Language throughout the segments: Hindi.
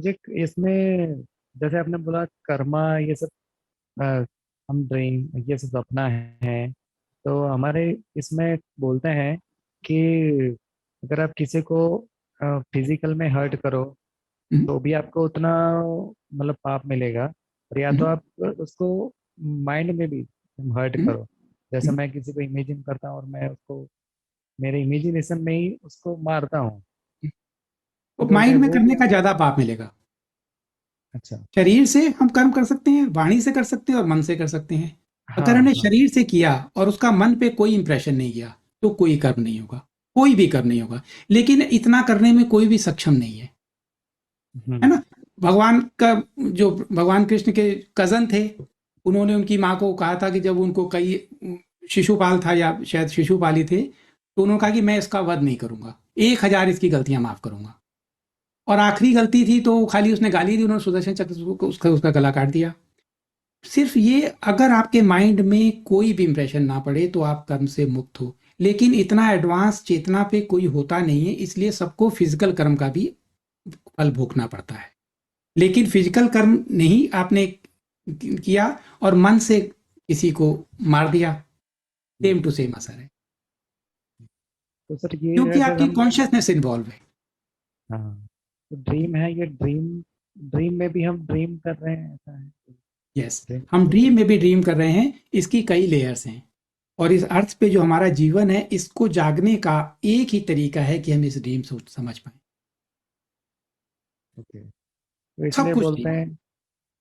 मुझे इसमें जैसे आपने बोला कर्मा ये सब, अ, हम ड्रीम ये सब सपना है। तो हमारे इसमें बोलते हैं कि अगर आप किसी को फिजिकल में हर्ट करो हम्म, तो भी आपको उतना मतलब पाप मिलेगा। और या तो हम्म, आप उसको माइंड में भी हर्ट हम्म, करो। जैसे हम्म। मैं किसी को इमेजिन करता हूँ और मैं उसको मेरे इमेजिनेशन में ही उसको मारता हूँ, तो तो बोलते हैं माइंड में वो भी करने का आप। ज्यादा पाप मिलेगा। अच्छा। शरीर से हम कर्म कर सकते हैं, वाणी से कर सकते हैं और मन से कर सकते हैं। अगर हाँ हमने हाँ। शरीर से किया और उसका मन पे कोई इंप्रेशन नहीं किया तो कोई कर्म नहीं होगा, कोई भी कर्म नहीं होगा। लेकिन इतना करने में कोई भी सक्षम नहीं है हम्म। ना। भगवान का जो भगवान कृष्ण के कजन थे, उन्होंने उनकी माँ को कहा था कि जब उनको कई शिशुपाल था या शायद शिशुपाली थे, तो उन्होंने कहा कि मैं इसका वध नहीं करूंगा, 1000 इसकी गलतियां माफ करूंगा। और आखिरी गलती थी तो खाली उसने गाली दी, उन्होंने सुदर्शन चक्र से उसका उसका गला काट दिया। सिर्फ ये, अगर आपके माइंड में कोई भी इंप्रेशन ना पड़े तो आप कर्म से मुक्त हो। लेकिन इतना एडवांस चेतना पे कोई होता नहीं है, इसलिए सबको फिजिकल कर्म का भी फल भोगना पड़ता है। लेकिन फिजिकल कर्म नहीं आपने किया और मन से किसी को मार दिया, सेम टू सेम असर है, तो सर ये क्योंकि अगर आपकी हम, कॉन्शियसनेस इन्वॉल्व है। हाँ, तो ड्रीम है ये ड्रीम, ड्रीम में भी हम ड्रीम कर रहे हैं, ऐसा है? यस, ड्रीम हम करते ड्रीम हैं। में भी ड्रीम कर रहे हैं। इसकी कई लेयर्स हैं और इस अर्थ पे जो हमारा जीवन है, इसको जागने का एक ही तरीका है कि हम इस ड्रीम सोच समझ पाए। ओके। तो सब इसलिए कुछ बोलते ड्रीम है। हैं,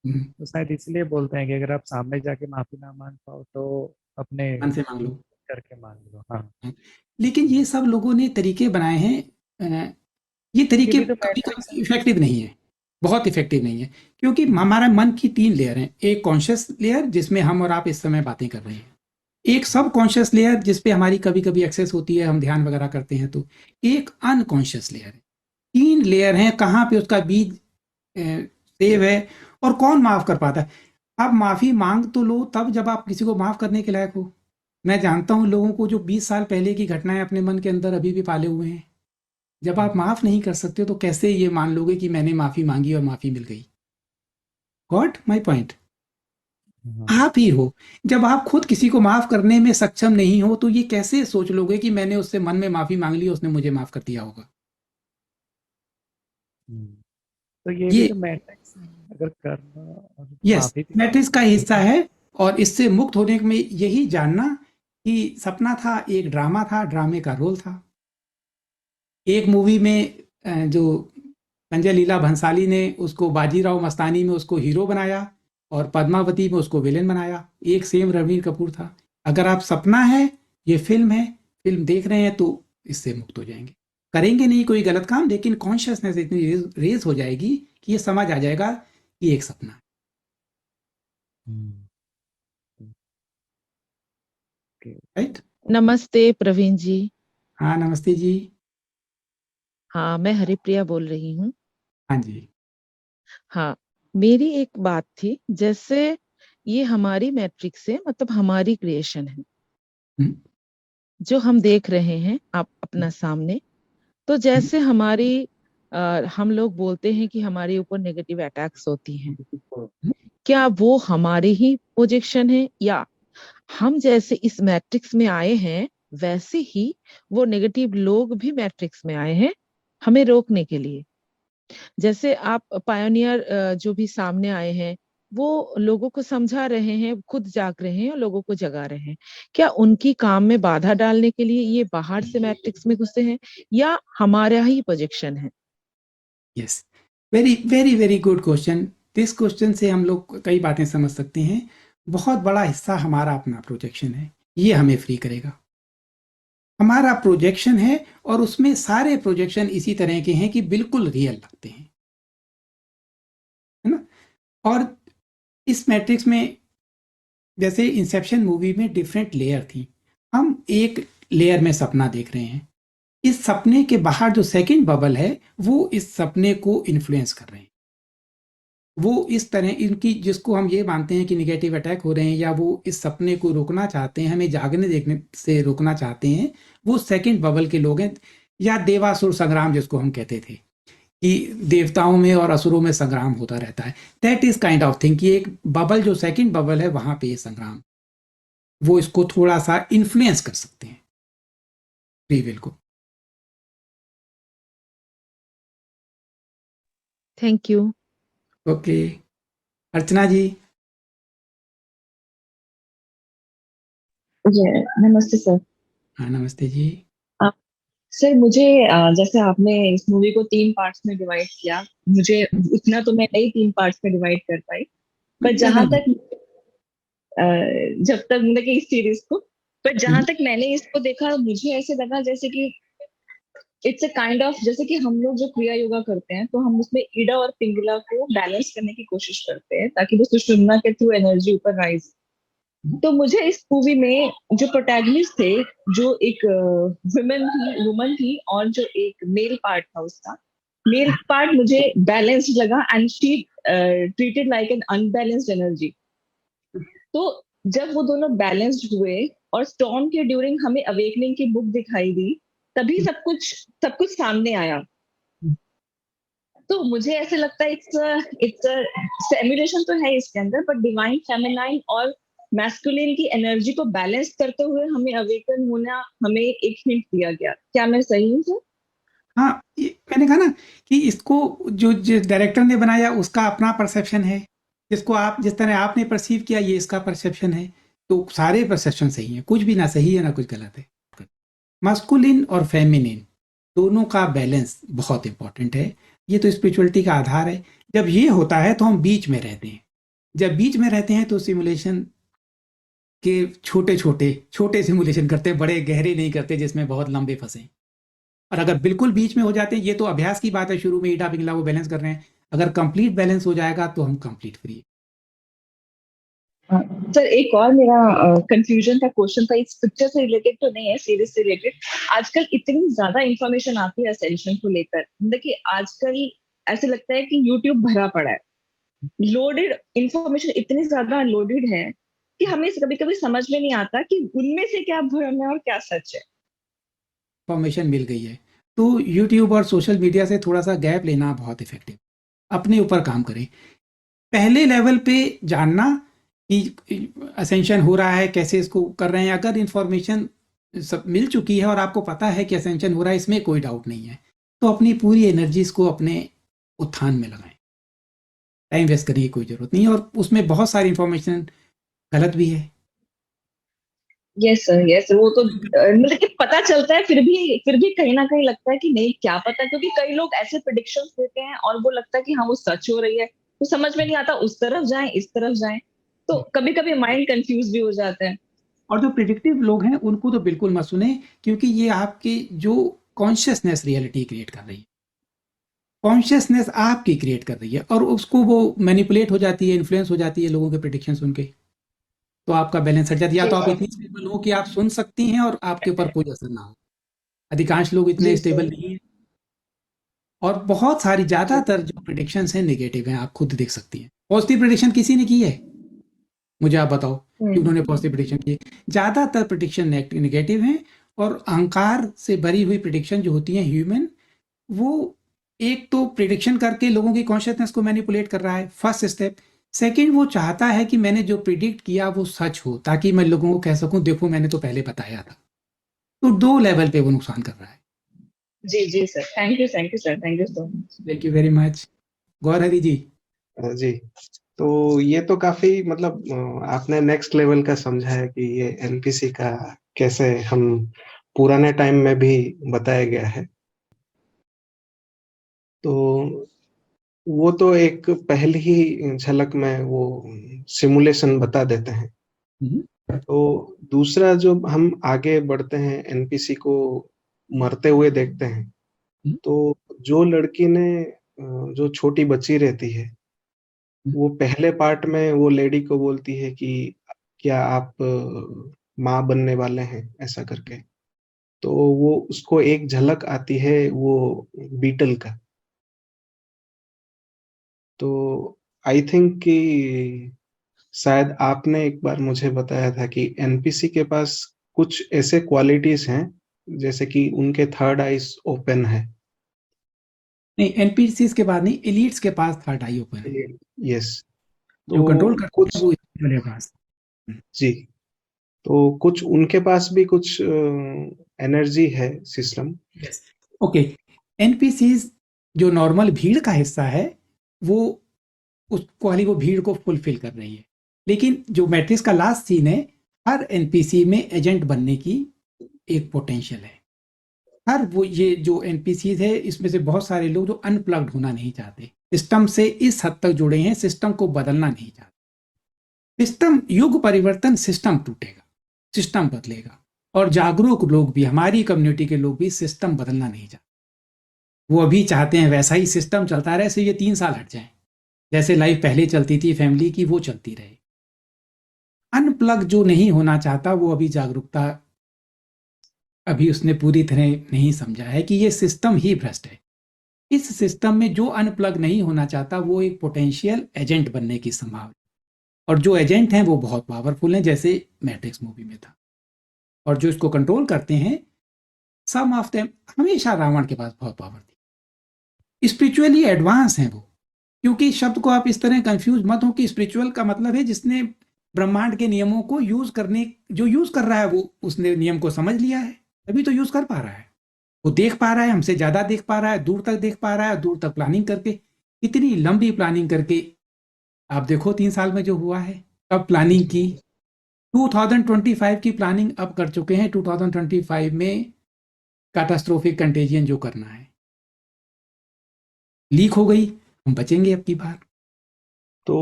हम्म, तो शायद इसलिए बोलते हैं कि अगर आप सामने जाके माफी ना मांग पाओ तो अपने मन से मांग लो। करके मांग लो। हाँ। लेकिन ये सब लोगों ने तरीके बनाए हैं, ये ये तरीके भी तो कभी मैट्रिक्स। कभी इफेक्टिव नहीं है, बहुत इफेक्टिव नहीं है। क्योंकि हम्म। हमारा मन की 3 लेयर हैं। एक कॉन्शियस लेयर जिसमें हम और आप इस समय बातें कर रहे हैं, एक सब कॉन्शियस लेयर जिस पे हमारी कभी कभी एक्सेस होती है, हम ध्यान वगैरह करते हैं, तो एक अनकॉन्शियस लेयर है। 3 लेयर हैं, कहाँ पे उसका बीज सेव है और कौन माफ कर पाता है। आप माफी मांग तो लो तब जब आप किसी को माफ करने के लायक हो। मैं जानता हूं लोगों को जो 20 साल पहले की घटनाएं अपने मन के अंदर अभी भी पाले हुए हैं। जब आप हम्म। माफ नहीं कर सकते तो कैसे ये मान लोगे कि मैंने माफी मांगी और माफी मिल गई। Got my point. हाँ। आप ही हो। जब आप खुद किसी को माफ करने में सक्षम नहीं हो तो ये कैसे सोच लोगे कि मैंने उससे मन में माफी मांग ली, उसने मुझे माफ कर दिया होगा। हम्म। तो ये भी ये, तो मैट्रिक्स है, अगर करना और यस, माफी भी मैट्रिक्स का मांगो हिस्सा तो। है। और इससे मुक्त होने में यही जानना कि सपना था, एक ड्रामा था, ड्रामे का रोल था। एक मूवी में जो संजय लीला भंसाली ने उसको बाजीराव मस्तानी में उसको हीरो बनाया और पद्मावती में उसको विलेन बनाया, एक सेम रणवीर कपूर था। अगर आप सपना है, ये फिल्म है, फिल्म देख रहे हैं तो इससे मुक्त हो जाएंगे। करेंगे नहीं कोई गलत काम, लेकिन कॉन्शियसनेस इतनी रेज हो जाएगी कि ये समझ आ जाएगा कि एक सपना है। हम्म। ओके। राइट। नमस्ते प्रवीण जी। हाँ, नमस्ते जी। हाँ, मैं हरिप्रिया बोल रही हूँ। हाँ जी। हाँ, मेरी एक बात थी, जैसे ये हमारी मैट्रिक्स है, मतलब हमारी क्रिएशन है हम्म, जो हम देख रहे हैं आप अपना सामने। तो हम्म, जैसे हमारी हम लोग बोलते हैं कि हमारे ऊपर नेगेटिव अटैक्स होती हैं, हम्म, क्या वो हमारे ही प्रोजेक्शन है, या हम जैसे इस मैट्रिक्स में आए हैं वैसे ही वो नेगेटिव लोग भी मैट्रिक्स में आए हैं हमें रोकने के लिए? जैसे आप पायोनियर जो भी सामने आए हैं, वो लोगों को समझा रहे हैं, खुद जाग रहे हैं और लोगों को जगा रहे हैं। क्या उनकी काम में बाधा डालने के लिए ये बाहर से मैट्रिक्स में घुसे हैं, या हमारा ही प्रोजेक्शन है? Yes, very very very good question. This question से हम लोग कई बातें समझ सकते हैं। बहुत बड़ा हिस्सा हमारा अपना प्रोजेक्शन है, ये हमें फ्री करेगा। हमारा प्रोजेक्शन है और उसमें सारे प्रोजेक्शन इसी तरह के हैं कि बिल्कुल रियल लगते हैं, है ना। और इस मैट्रिक्स में, जैसे इंसेप्शन मूवी में डिफरेंट लेयर थी, हम एक लेयर में सपना देख रहे हैं। इस सपने के बाहर जो सेकंड बबल है, वो इस सपने को इन्फ्लुएंस कर रहे हैं। वो इस तरह इनकी, जिसको हम ये मानते हैं कि निगेटिव अटैक हो रहे हैं या वो इस सपने को रोकना चाहते हैं, हमें जागने देखने से रोकना चाहते हैं, वो सेकंड बबल के लोग हैं, या देवासुर संग्राम जिसको हम कहते थे। कि देवताओं में और असुरों में संग्राम होता रहता है। That is kind of thing कि एक बबल, जो सेकंड बबल है, वहां पे ये संग्राम, वो इसको थोड़ा सा इन्फ्लुएंस कर सकते हैं फ्री विल को। Thank you. ओके, अर्चना जी। जी नमस्ते सर। हाँ, नमस्ते जी। सर मुझे जैसे आपने इस मूवी को 3 पार्ट्स में डिवाइड किया, मुझे उतना तो मैं नहीं 3 पार्ट्स में डिवाइड कर पाई, पर कोई जहां गलत नहीं। तक अ, जब तक मतलब कि इस सीरीज को, पर जहां हम्म, तक मैंने इसको देखा मुझे ऐसे लगा जैसे कि इट्स अ काइंड ऑफ, जैसे कि हम लोग जो क्रिया योगा करते हैं तो हम उसमें ईड़ा और पिंगला को बैलेंस करने की कोशिश करते हैं ताकि वो सुषुम्ना के थ्रू एनर्जी ऊपर राइज। तो मुझे इस मूवी में जो प्रोटैगनिस्ट थे, जो एक वुमन थी और जो एक मेल पार्ट था, उसका मेल पार्ट मुझे बैलेंस्ड लगा and she treated like an unbalanced energy. तो जब वो दोनों बैलेंस्ड हुए और स्टॉर्म के ड्यूरिंग हमें अवेकनिंग की बुक दिखाई दी, तभी सब कुछ सामने आया। तो मुझे ऐसे लगता है इट्स सेम्युलेशन तो है इसके अंदर, पर डिवाइन फेमिनाइन और मैस्कुलिन की एनर्जी को बैलेंस करते हुए हमें अवेकन होना, हमें एक हिंट दिया गया। क्या मैं सही हूँ सर? हाँ, मैंने कहा ना कि इसको जो जिस डायरेक्टर ने बनाया उसका अपना परसेप्शन है, जिसको आप जिस तरह आपने परसीव किया ये इसका परसेप्शन है। तो सारे परसेप्शन सही हैं, कुछ भी ना सही है ना कुछ गलत है। मास्कुलिन और फेमिनिन दोनों का बैलेंस बहुत इंपॉर्टेंट है। ये तो स्पिरिचुअलिटी का आधार है। जब ये होता है तो हम बीच में रहते हैं। जब बीच में रहते हैं तो सिमुलेशन के छोटे सिमुलेशन करते हैं, बड़े गहरे नहीं करते जिसमें बहुत लंबे फंसे। और अगर बिल्कुल बीच में हो जाते हैं, ये तो अभ्यास की बात है, शुरू में ईटा पिंगला वो बैलेंस कर रहे हैं। अगर कंप्लीट बैलेंस हो जाएगा तो हम कंप्लीट फ्री। सर एक और मेरा कंफ्यूजन का क्वेश्चन था, इस पिक्चर से रिलेटेड तो नहीं है, सीरीज से रिलेटेड। आजकल इतनी ज्यादा इंफॉर्मेशन आती है असेंशन को लेकर, मतलब कि आजकल ऐसे लगता है कि यूट्यूब भरा पड़ा है, लोडेड इंफॉर्मेशन इतनी ज्यादा लोडेड है कि हमें कभी कभी समझ में नहीं आता कि उनमें से क्या भ्रम है और क्या सच है। इंफॉर्मेशन मिल गई है तो यूट्यूब और सोशल मीडिया से थोड़ा सा गैप लेना बहुत इफेक्टिव। अपने ऊपर काम करें। पहले लेवल पे जानना कि असेंशन हो रहा है, कैसे इसको कर रहे हैं। अगर इंफॉर्मेशन सब मिल चुकी है और आपको पता है कि असेंशन हो रहा है, इसमें कोई डाउट नहीं है, तो अपनी पूरी एनर्जीज को अपने उत्थान में लगाएं। टाइम वेस्ट करने की कोई जरूरत नहीं है। और उसमें बहुत सारी इंफॉर्मेशन गलत भी है। यस सर, यस वो तो मतलब कि पता चलता है, फिर भी कहीं ना कहीं लगता है कि नहीं क्या पता, क्योंकि कई लोग ऐसे प्रिडिक्शंस देते हैं और वो लगता है कि हाँ वो सच हो रही है, तो समझ में नहीं आता उस तरफ जाएं इस तरफ जाएं, तो कभी कभी माइंड कंफ्यूज भी हो जाता है। और जो प्रिडिक्टिव लोग हैं उनको तो बिल्कुल मत सुने, क्योंकि ये आपकी जो कॉन्शियसनेस रियलिटी क्रिएट कर रही है। कॉन्शियसनेस आपकी क्रिएट कर रही है और उसको वो मैनिपुलेट हो जाती है, इन्फ्लुएंस हो जाती है लोगों के प्रिडिक्शन सुन के। तो आपका बैलेंस हट जाता है। या जी तो आप सर। इतनी स्टेबल हो कि आप सुन सकती हैं और आपके ऊपर कोई असर ना हो। अधिकांश लोग इतने जी स्टेबल सर। नहीं हैं। और बहुत सारी जी ज़्यादातर जो प्रिडिक्शंस हैं नेगेटिव हैं, आप खुद देख सकती हैं। पॉजिटिव प्रिडिक्शन किसी ने की है? मुझे आप बताओ कि हम्म। उन्होंने पॉजिटिव प्रिडिक्शन की है। ज़्यादातर प्रिडिक्शन नेगेटिव हैं। और अहंकार से भरी हुई प्रिडिक्शन जो होती हैं ह्यूमन, वो एक तो प्रिडिक्शन करके लोगों की कॉन्शियसनेस को मैनिपुलेट कर रहा है, फर्स्ट स्टेप। सेकंड, वो चाहता है कि मैंने जो प्रिडिक्ट किया वो सच हो, ताकि मैं लोगों को कह सकूं देखो मैंने तो पहले बताया था। तो दो लेवल पे वो नुकसान कर रहा है। जी जी sir, thank you sir, thank you so much. Thank you very much. Gaur Hari ji. जी। तो ये तो काफी मतलब आपने नेक्स्ट लेवल का समझा है कि ये एनपीसी का कैसे हम पुराने टाइम में भी बताया गया है। तो वो तो एक पहली ही झलक में वो सिमुलेशन बता देते हैं। हम्म, तो दूसरा जो हम आगे बढ़ते हैं, एनपीसी को मरते हुए देखते हैं। हम्म, तो जो लड़की ने जो छोटी बच्ची रहती है, वो पहले पार्ट में वो लेडी को बोलती है कि क्या आप माँ बनने वाले हैं, ऐसा करके। तो वो उसको एक झलक आती है वो बीटल का। तो आई थिंक कि शायद आपने एक बार मुझे बताया था कि एनपीसी के पास कुछ ऐसे क्वालिटीज हैं, जैसे कि उनके थर्ड आईज ओपन है। नहीं, एनपीसीज के बाद नहीं, एलिट्स के पास था डाई ओपन, यस, जो कंट्रोल तो करते कुछ हैं वो इसके पास। जी, तो कुछ उनके पास भी कुछ एनर्जी है सिस्टम। Yes, okay. एनपीसीज जो नॉर्मल भीड़ का हिस्सा है, वो उसको वाली वो भीड़ को फुलफिल कर रही है। लेकिन जो मैट्रिक्स का लास्ट सीन है, हर एनपीसी में एजेंट बनने की एक पोटेंशियल है। हर वो ये जो एनपीसीज है, इसमें से बहुत सारे लोग जो अनप्लग्ड होना नहीं चाहते, सिस्टम से इस हद तक जुड़े हैं, सिस्टम को बदलना नहीं चाहते। सिस्टम युग परिवर्तन, सिस्टम टूटेगा, सिस्टम बदलेगा, और जागरूक लोग भी, हमारी कम्युनिटी के लोग भी सिस्टम बदलना नहीं चाहते। वो अभी चाहते हैं वैसा ही सिस्टम चलता रहे, सिर्फ ये 3 साल हट जाए, जैसे लाइफ पहले चलती थी फैमिली की, वो चलती रहे। अनप्लग जो नहीं होना चाहता, वो अभी जागरूकता, अभी उसने पूरी तरह नहीं समझा है कि ये सिस्टम ही भ्रष्ट है। इस सिस्टम में जो अनप्लग नहीं होना चाहता, वो एक पोटेंशियल एजेंट बनने की संभावना, और जो एजेंट हैं वो बहुत पावरफुल हैं, जैसे मैट्रिक्स मूवी में था। और जो इसको कंट्रोल करते हैं, सम ऑफ देम, हमेशा रावण के पास बहुत पावर थी, स्पिरिचुअली एडवांस हैं वो। क्योंकि शब्द को आप इस तरह कंफ्यूज मत हो कि स्पिरिचुअल का मतलब है जिसने ब्रह्मांड के नियमों को यूज करने, जो यूज कर रहा है वो उसने नियम को समझ लिया है, तभी तो यूज कर पा रहा है। वो देख पा रहा है, हमसे ज्यादा देख पा रहा है, दूर तक देख पा रहा है, दूर तक प्लानिंग करके, इतनी लंबी प्लानिंग करके। आप देखो 3 साल में जो हुआ है, कब प्लानिंग की, 2025 की प्लानिंग अब कर चुके हैं, 2025 में कैटास्ट्रोफिक कंटेजियन जो करना है, लीक हो गई, हम बचेंगे अब की बार। तो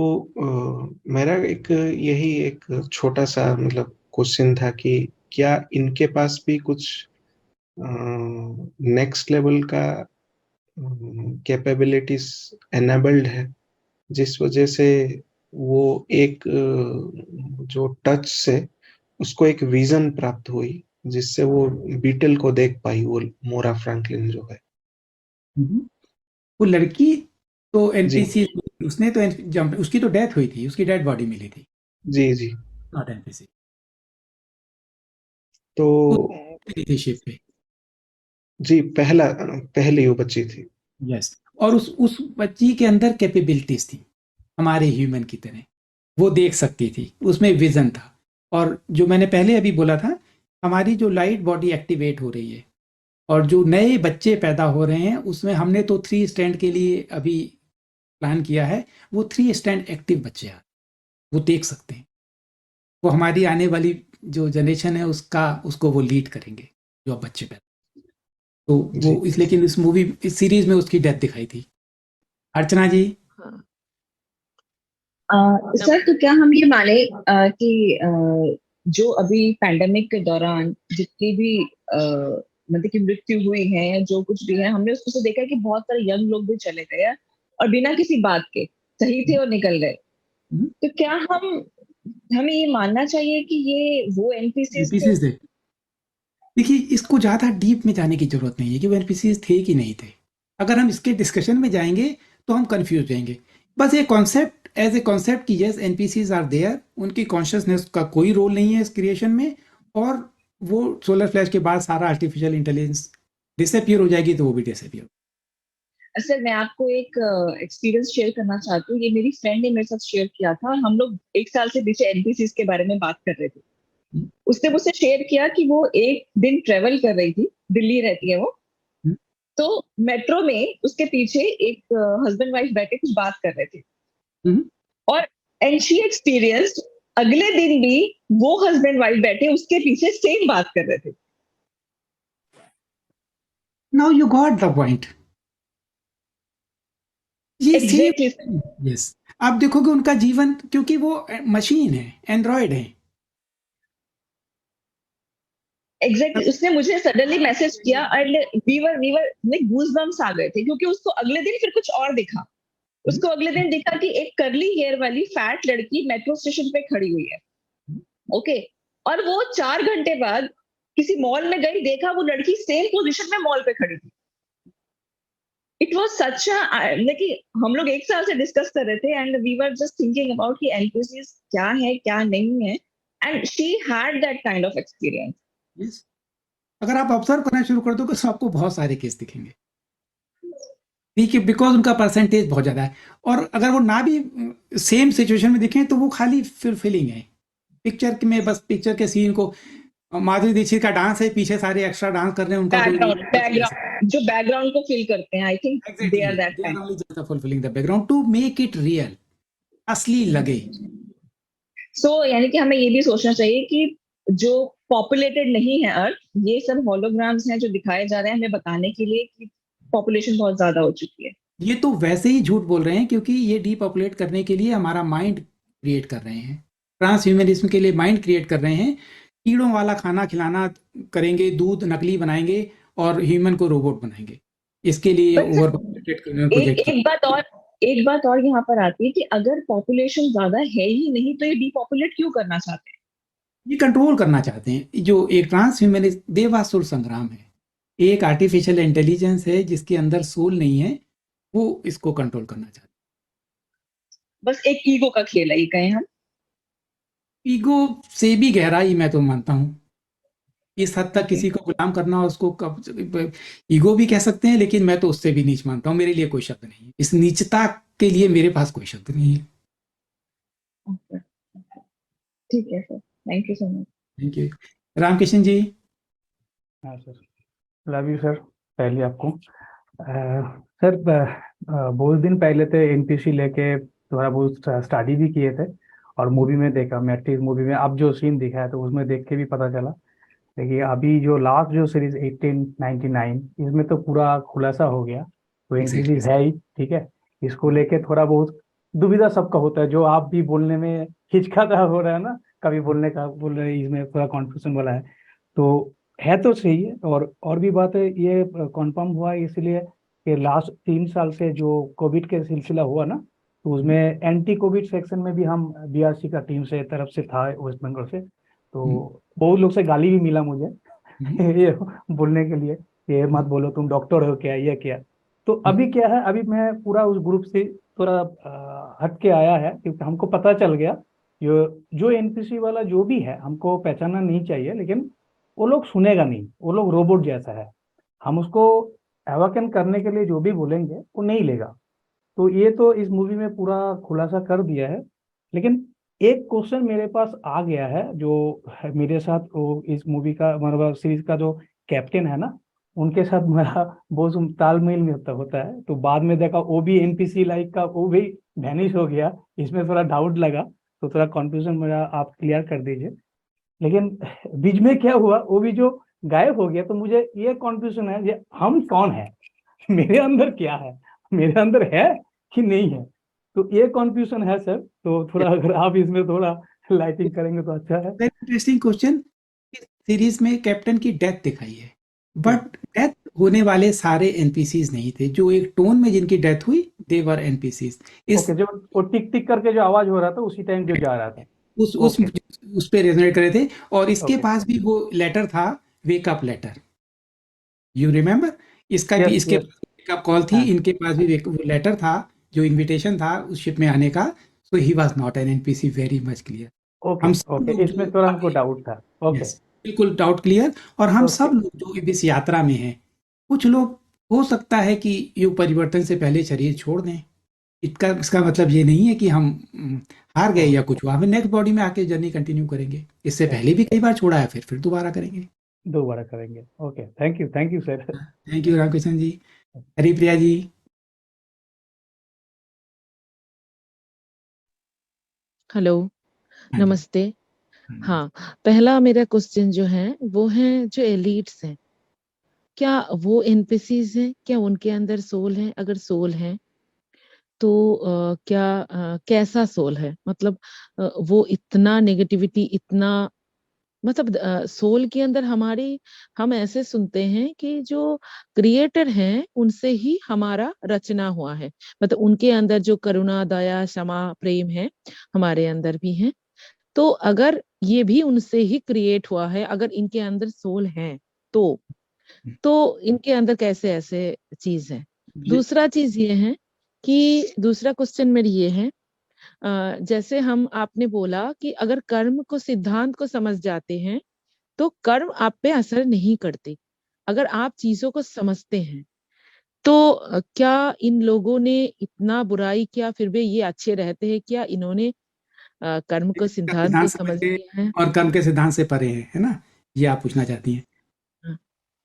मेरा एक यही एक छोटा सा मतलब क्वेश्चन था कि क्या इनके पास भी कुछ नेक्स्ट लेवल का कैपेबिलिटीज एनेबल्ड है, जिस वजह से वो एक जो टच से उसको एक विजन प्राप्त हुई, जिससे वो बीटल को देख पाई, वो मोरा फ्रैंकलिन जो है। वो लड़की तो जी एनपीसी, उसने तो जंप, उसकी तो डेथ हुई थी, उसकी डेड बॉडी मिली थी, जी जी, नॉट एनपीसी। तो मिली थी शिप पे। जी, पहली वो बच्ची थी। यस, और उस बच्ची के अंदर कैपेबिलिटीज थी हमारे ह्यूमन की तरह, वो देख सकती थी, उसमें विजन था। और जो मैंने पहले अभी बोला था, हमारी जो लाइट बॉडी एक्टिवेट हो रही है, और जो नए बच्चे पैदा हो रहे हैं, उसमें हमने तो 3 स्टैंड के लिए अभी प्लान किया है, वो 3 स्टैंड एक्टिव बच्चे हैं, वो देख सकते हैं। वो हमारी आने वाली जो जनरेशन है उसको वो लीड करेंगे, जो अब बच्चे पैदा। तो वो जी लेकिन इस मूवी, इस सीरीज में उसकी डेथ दिखाई थी। अर्चना जी। हाँ, सर, तो क्या हम ये माने कि जो अभी पैंडेमिक के दौरान जितनी भी मतलब की मृत्यु हुई है या जो कुछ भी है, हमने उसको तो देखा है कि बहुत सारे यंग लोग भी चले गए हैं और बिना किसी बात के सही थे और निकल गए। तो क्या हमें ये मानना चाहिए कि ये वो एनपीसीज थे? एनपीसीज थे। देखिए, इसको ज़्यादा डीप में जाने की ज़रूरत नहीं है कि वो एनपीसीज थे कि नहीं थे। अगर हम इसके डिस्कशन में जाएंगे तो हम कंफ्यूज जाएंगे। बस ये कॉन्सेप्ट एज ए कॉन्सेप्ट कि यस एनपीसीज आर देयर, उनकी कॉन्शियसनेस का कोई रोल नहीं है इस क्रिएशन में, और वो सोलर फ्लैश के बाद सारा आर्टिफिशियल इंटेलिजेंस डिसअपियर हो जाएगी तो वो भी डिसअपियर। सर, मैं आपको एक एक्सपीरियंस शेयर करना चाहती हूँ। ये मेरी फ्रेंड ने मेरे साथ शेयर किया था। हम लोग 1 साल से पीछे एनपीसीज के बारे में बात कर रहे थे। उसने मुझसे शेयर किया कि वो एक दिन ट्रेवल कर रही थी, दिल्ली रहती है वो। तो मेट्रो में उसके पीछे एक हस्बैंड वाइफ बैठे कुछ बात कर रहे थे, और एंड शी एक्सपीरियंस्ड अगले दिन भी वो हस्बैंड वाइफ बैठे उसके पीछे सेम बात कर रहे थे। Now you got the point. ये सेम। एग्जैक्टली यस, आप देखोगे उनका जीवन, क्योंकि वो मशीन है, एंड्रॉयड है। एग्जैक्टली उसने मुझे सडनली मैसेज किया and we were like goose bumps आ गए थे, क्योंकि उसको अगले दिन फिर कुछ और दिखा। उसको अगले दिन दिखा कि एक कर्ली हेयर वाली फैट लड़की मेट्रो स्टेशन पे खड़ी हुई है। ओके, और वो 4 घंटे बाद किसी मॉल में गई, देखा वो लड़की सेम पोजीशन में मॉल पे खड़ी थी। इट वाज सच लाइक हम लोग 1 साल से डिस्कस कर रहे थे and we were just thinking about कि एनपीसीज क्या है क्या नहीं है, and she had that kind of experience. yes. अगर आप ऑब्जर्व करना शुरू कर दोगे तो आपको बहुत सारे केस दिखेंगे। देखिए बिकॉज उनका परसेंटेज बहुत ज़्यादा है, और अगर वो ना भी सेम सिचुएशन में दिखें तो वो खाली फुलफिलिंग है। पिक्चर में बस पिक्चर के सीन को, माधुरी दीक्षित का डांस है, पीछे सारे एक्स्ट्रा डांस कर रहे हैं, उनका कोई बैकग्राउंड कुछ नहीं है। बैकग्राउंड जो बैकग्राउंड को फील करते हैं, I think they exactly, are that they are kind. Only just fulfilling the background to make it real, असली लगे। सो यानी कि हमें ये भी सोचना चाहिए कि जो पॉपुलेटेड नहीं है अर्थ, ये सब होलोग्राम्स हैं जो दिखाए जा रहे हैं हमें बताने के लिए कि पॉपुलेशन बहुत ज्यादा हो चुकी है। ये तो वैसे ही झूठ बोल रहे हैं, क्योंकि ये डीपॉपुलेट करने के लिए हमारा माइंड क्रिएट कर रहे हैं, ट्रांस ह्यूमनिज्म के लिए माइंड क्रिएट कर रहे हैं। कीड़ों वाला खाना खिलाना करेंगे, दूध नकली बनाएंगे और ह्यूमन को रोबोट बनाएंगे, इसके लिए बट ओवर पॉपुलेटेड प्रोजेक्ट कर। एक बात और यहाँ पर आती है कि अगर पॉपुलेशन ज्यादा है ही नहीं तो ये डीपॉपुलेट क्यों करना चाहते हैं? ये कंट्रोल करना चाहते हैं, जो एक ट्रांस ह्यूमनिज्म देवासुर संग्राम है, एक आर्टिफिशियल इंटेलिजेंस है जिसके अंदर सोल नहीं है, वो इसको कंट्रोल करना चाहते हैं। बस एक ईगो का खेल है ये, कहें हम। ईगो से भी गहराई मैं तो मानता हूँ, इस हद तक ओके, किसी को गुलाम करना, उसको कब ईगो भी कह सकते हैं, लेकिन मैं तो उससे भी नीच मानता हूँ, मेरे लिए कोई शब्द नहीं है, इस नीचता के लिए मेरे पास कोई शब्द नहीं है। ठीक है sir, thank you so much. Thank you. Ramkishan ji. हाँ सर, लव यू सर। पहले आपको सर, बहुत दिन पहले थे एनपीसी लेके थोड़ा बहुत स्टडी भी किए थे, और मूवी में देखा, मैट्रिक्स मूवी में अब जो सीन दिखा है तो उसमें देख के भी पता चला। देखिए अभी जो लास्ट जो सीरीज 1899, इसमें तो पूरा खुलासा हो गया, तो एनपीसी एग्जैक्टली। है ही ठीक है। इसको लेके थोड़ा बहुत दुविधा सबका होता है, जो आप भी बोलने में हिचकाता हो रहा है ना, कभी बोलने का बोल रहे हैं, इसमें थोड़ा कॉन्फ्यूजन वाला है। तो है तो सही है, और भी बात है, ये कंफर्म हुआ है इसलिए कि लास्ट 3 साल से जो कोविड के सिलसिला हुआ ना, तो उसमें एंटी कोविड सेक्शन में भी हम बीआरसी का टीम से तरफ से था, वेस्ट बंगाल से। तो बहुत लोग से गाली भी मिला मुझे ये बोलने के लिए, ये मत बोलो तुम डॉक्टर हो क्या, ये क्या। तो अभी क्या है, अभी मैं पूरा उस ग्रुप से थोड़ा हट के आया है, क्योंकि हमको पता चल गया जो एनपीसी वाला जो भी है हमको पहचानना नहीं चाहिए, लेकिन वो लोग सुनेगा नहीं, वो लोग रोबोट जैसा है। हम उसको अवेकन करने के लिए जो भी बोलेंगे वो नहीं लेगा। तो ये तो इस मूवी में पूरा खुलासा कर दिया है। लेकिन एक क्वेश्चन मेरे पास आ गया है, जो मेरे साथ वो इस मूवी का मतलब सीरीज का जो कैप्टन है ना, उनके साथ मेरा बहुत तालमेल में होता है। तो बाद में देखा वो भी एनपीसी लाइक का वो भी वैनिश हो गया, इसमें थोड़ा डाउट लगा। तो थोड़ा कंफ्यूजन मेरा आप क्लियर कर दीजिए। लेकिन बीच में क्या हुआ, वो भी जो गायब हो गया, तो मुझे ये कंफ्यूजन है ये हम कौन है मेरे अंदर क्या है, मेरे अंदर है कि नहीं है। तो ये कंफ्यूजन है सर, तो थोड़ा अगर आप इसमें थोड़ा लाइटिंग करेंगे तो अच्छा है। Very interesting question. सीरीज में कैप्टन की डेथ दिखाई है, बट डेथ होने वाले सारे एनपीसीज नहीं थे, जो एक टोन में जिनकी डेथ हुई दे वर एनपीसीज। इस ओके, जो वो टिक टिक करके जो आवाज हो रहा था उसी टाइम जो जा रहा था। उस उस ओके। उस पे रेजोनेट करे थे, और इसके ओके। पास भी वो लेटर था, वेकअप लेटर, यू रिमेम्बर? इसका भी, यस इसके यस। पास वेकअप कॉल थी, हाँ। इनके पास भी वो लेटर था, जो इनविटेशन था उस शिप में आने का। So he was not an NPC, very much clear. Okay हम सब ओके, लोग इसमें जो थोड़ा हमको अभी, डाउट था। ओके। यस, बिल्कुल डाउट क्लियर। और हम ओके। सब लोग जो इस यात्रा में हैं, कुछ लोग हो सकता है कि युग परिवर्तन से पहले शरीर छोड़ दें। इसका मतलब ये नहीं है कि हम हार गए या कुछ हुआ, हमें नेक्स्ट बॉडी में आके जर्नी कंटिन्यू करेंगे। इससे पहले भी कई बार छोड़ा है, फिर दोबारा करेंगे। दोबारा करेंगे। Okay, thank you sir. Thank you Ramakrishna ji. Haripriya ji. Hello, हाँ जी। नमस्ते। हाँ, पहला मेरा क्वेश्चन जो है वो है, जो एलीट्स हैं, क्या वो एनपीसीज हैं? क्या उनके अंदर सोल है? अगर सोल है तो क्या कैसा सोल है? मतलब वो इतना नेगेटिविटी, इतना मतलब सोल के अंदर हमारी, हम ऐसे सुनते हैं कि जो क्रिएटर हैं उनसे ही हमारा रचना हुआ है, मतलब उनके अंदर जो करुणा, दया, क्षमा, प्रेम है, हमारे अंदर भी है। तो अगर ये भी उनसे ही क्रिएट हुआ है, अगर इनके अंदर सोल है तो इनके अंदर कैसे ऐसे चीज है? ये दूसरा चीज ये है कि दूसरा क्वेश्चन मेरी ये है, जैसे हम, आपने बोला कि अगर कर्म को, सिद्धांत को समझ जाते हैं तो कर्म आप पे असर नहीं करते, अगर आप चीजों को समझते हैं। तो क्या इन लोगों ने इतना बुराई किया फिर भी ये अच्छे रहते हैं क्या? इन्होंने कर्म का का सिद्धांत को सिद्धांत समझ समझते लिया है? और कर्म के सिद्धांत से परे है ना? ये आप पूछना चाहती हैं। हाँ।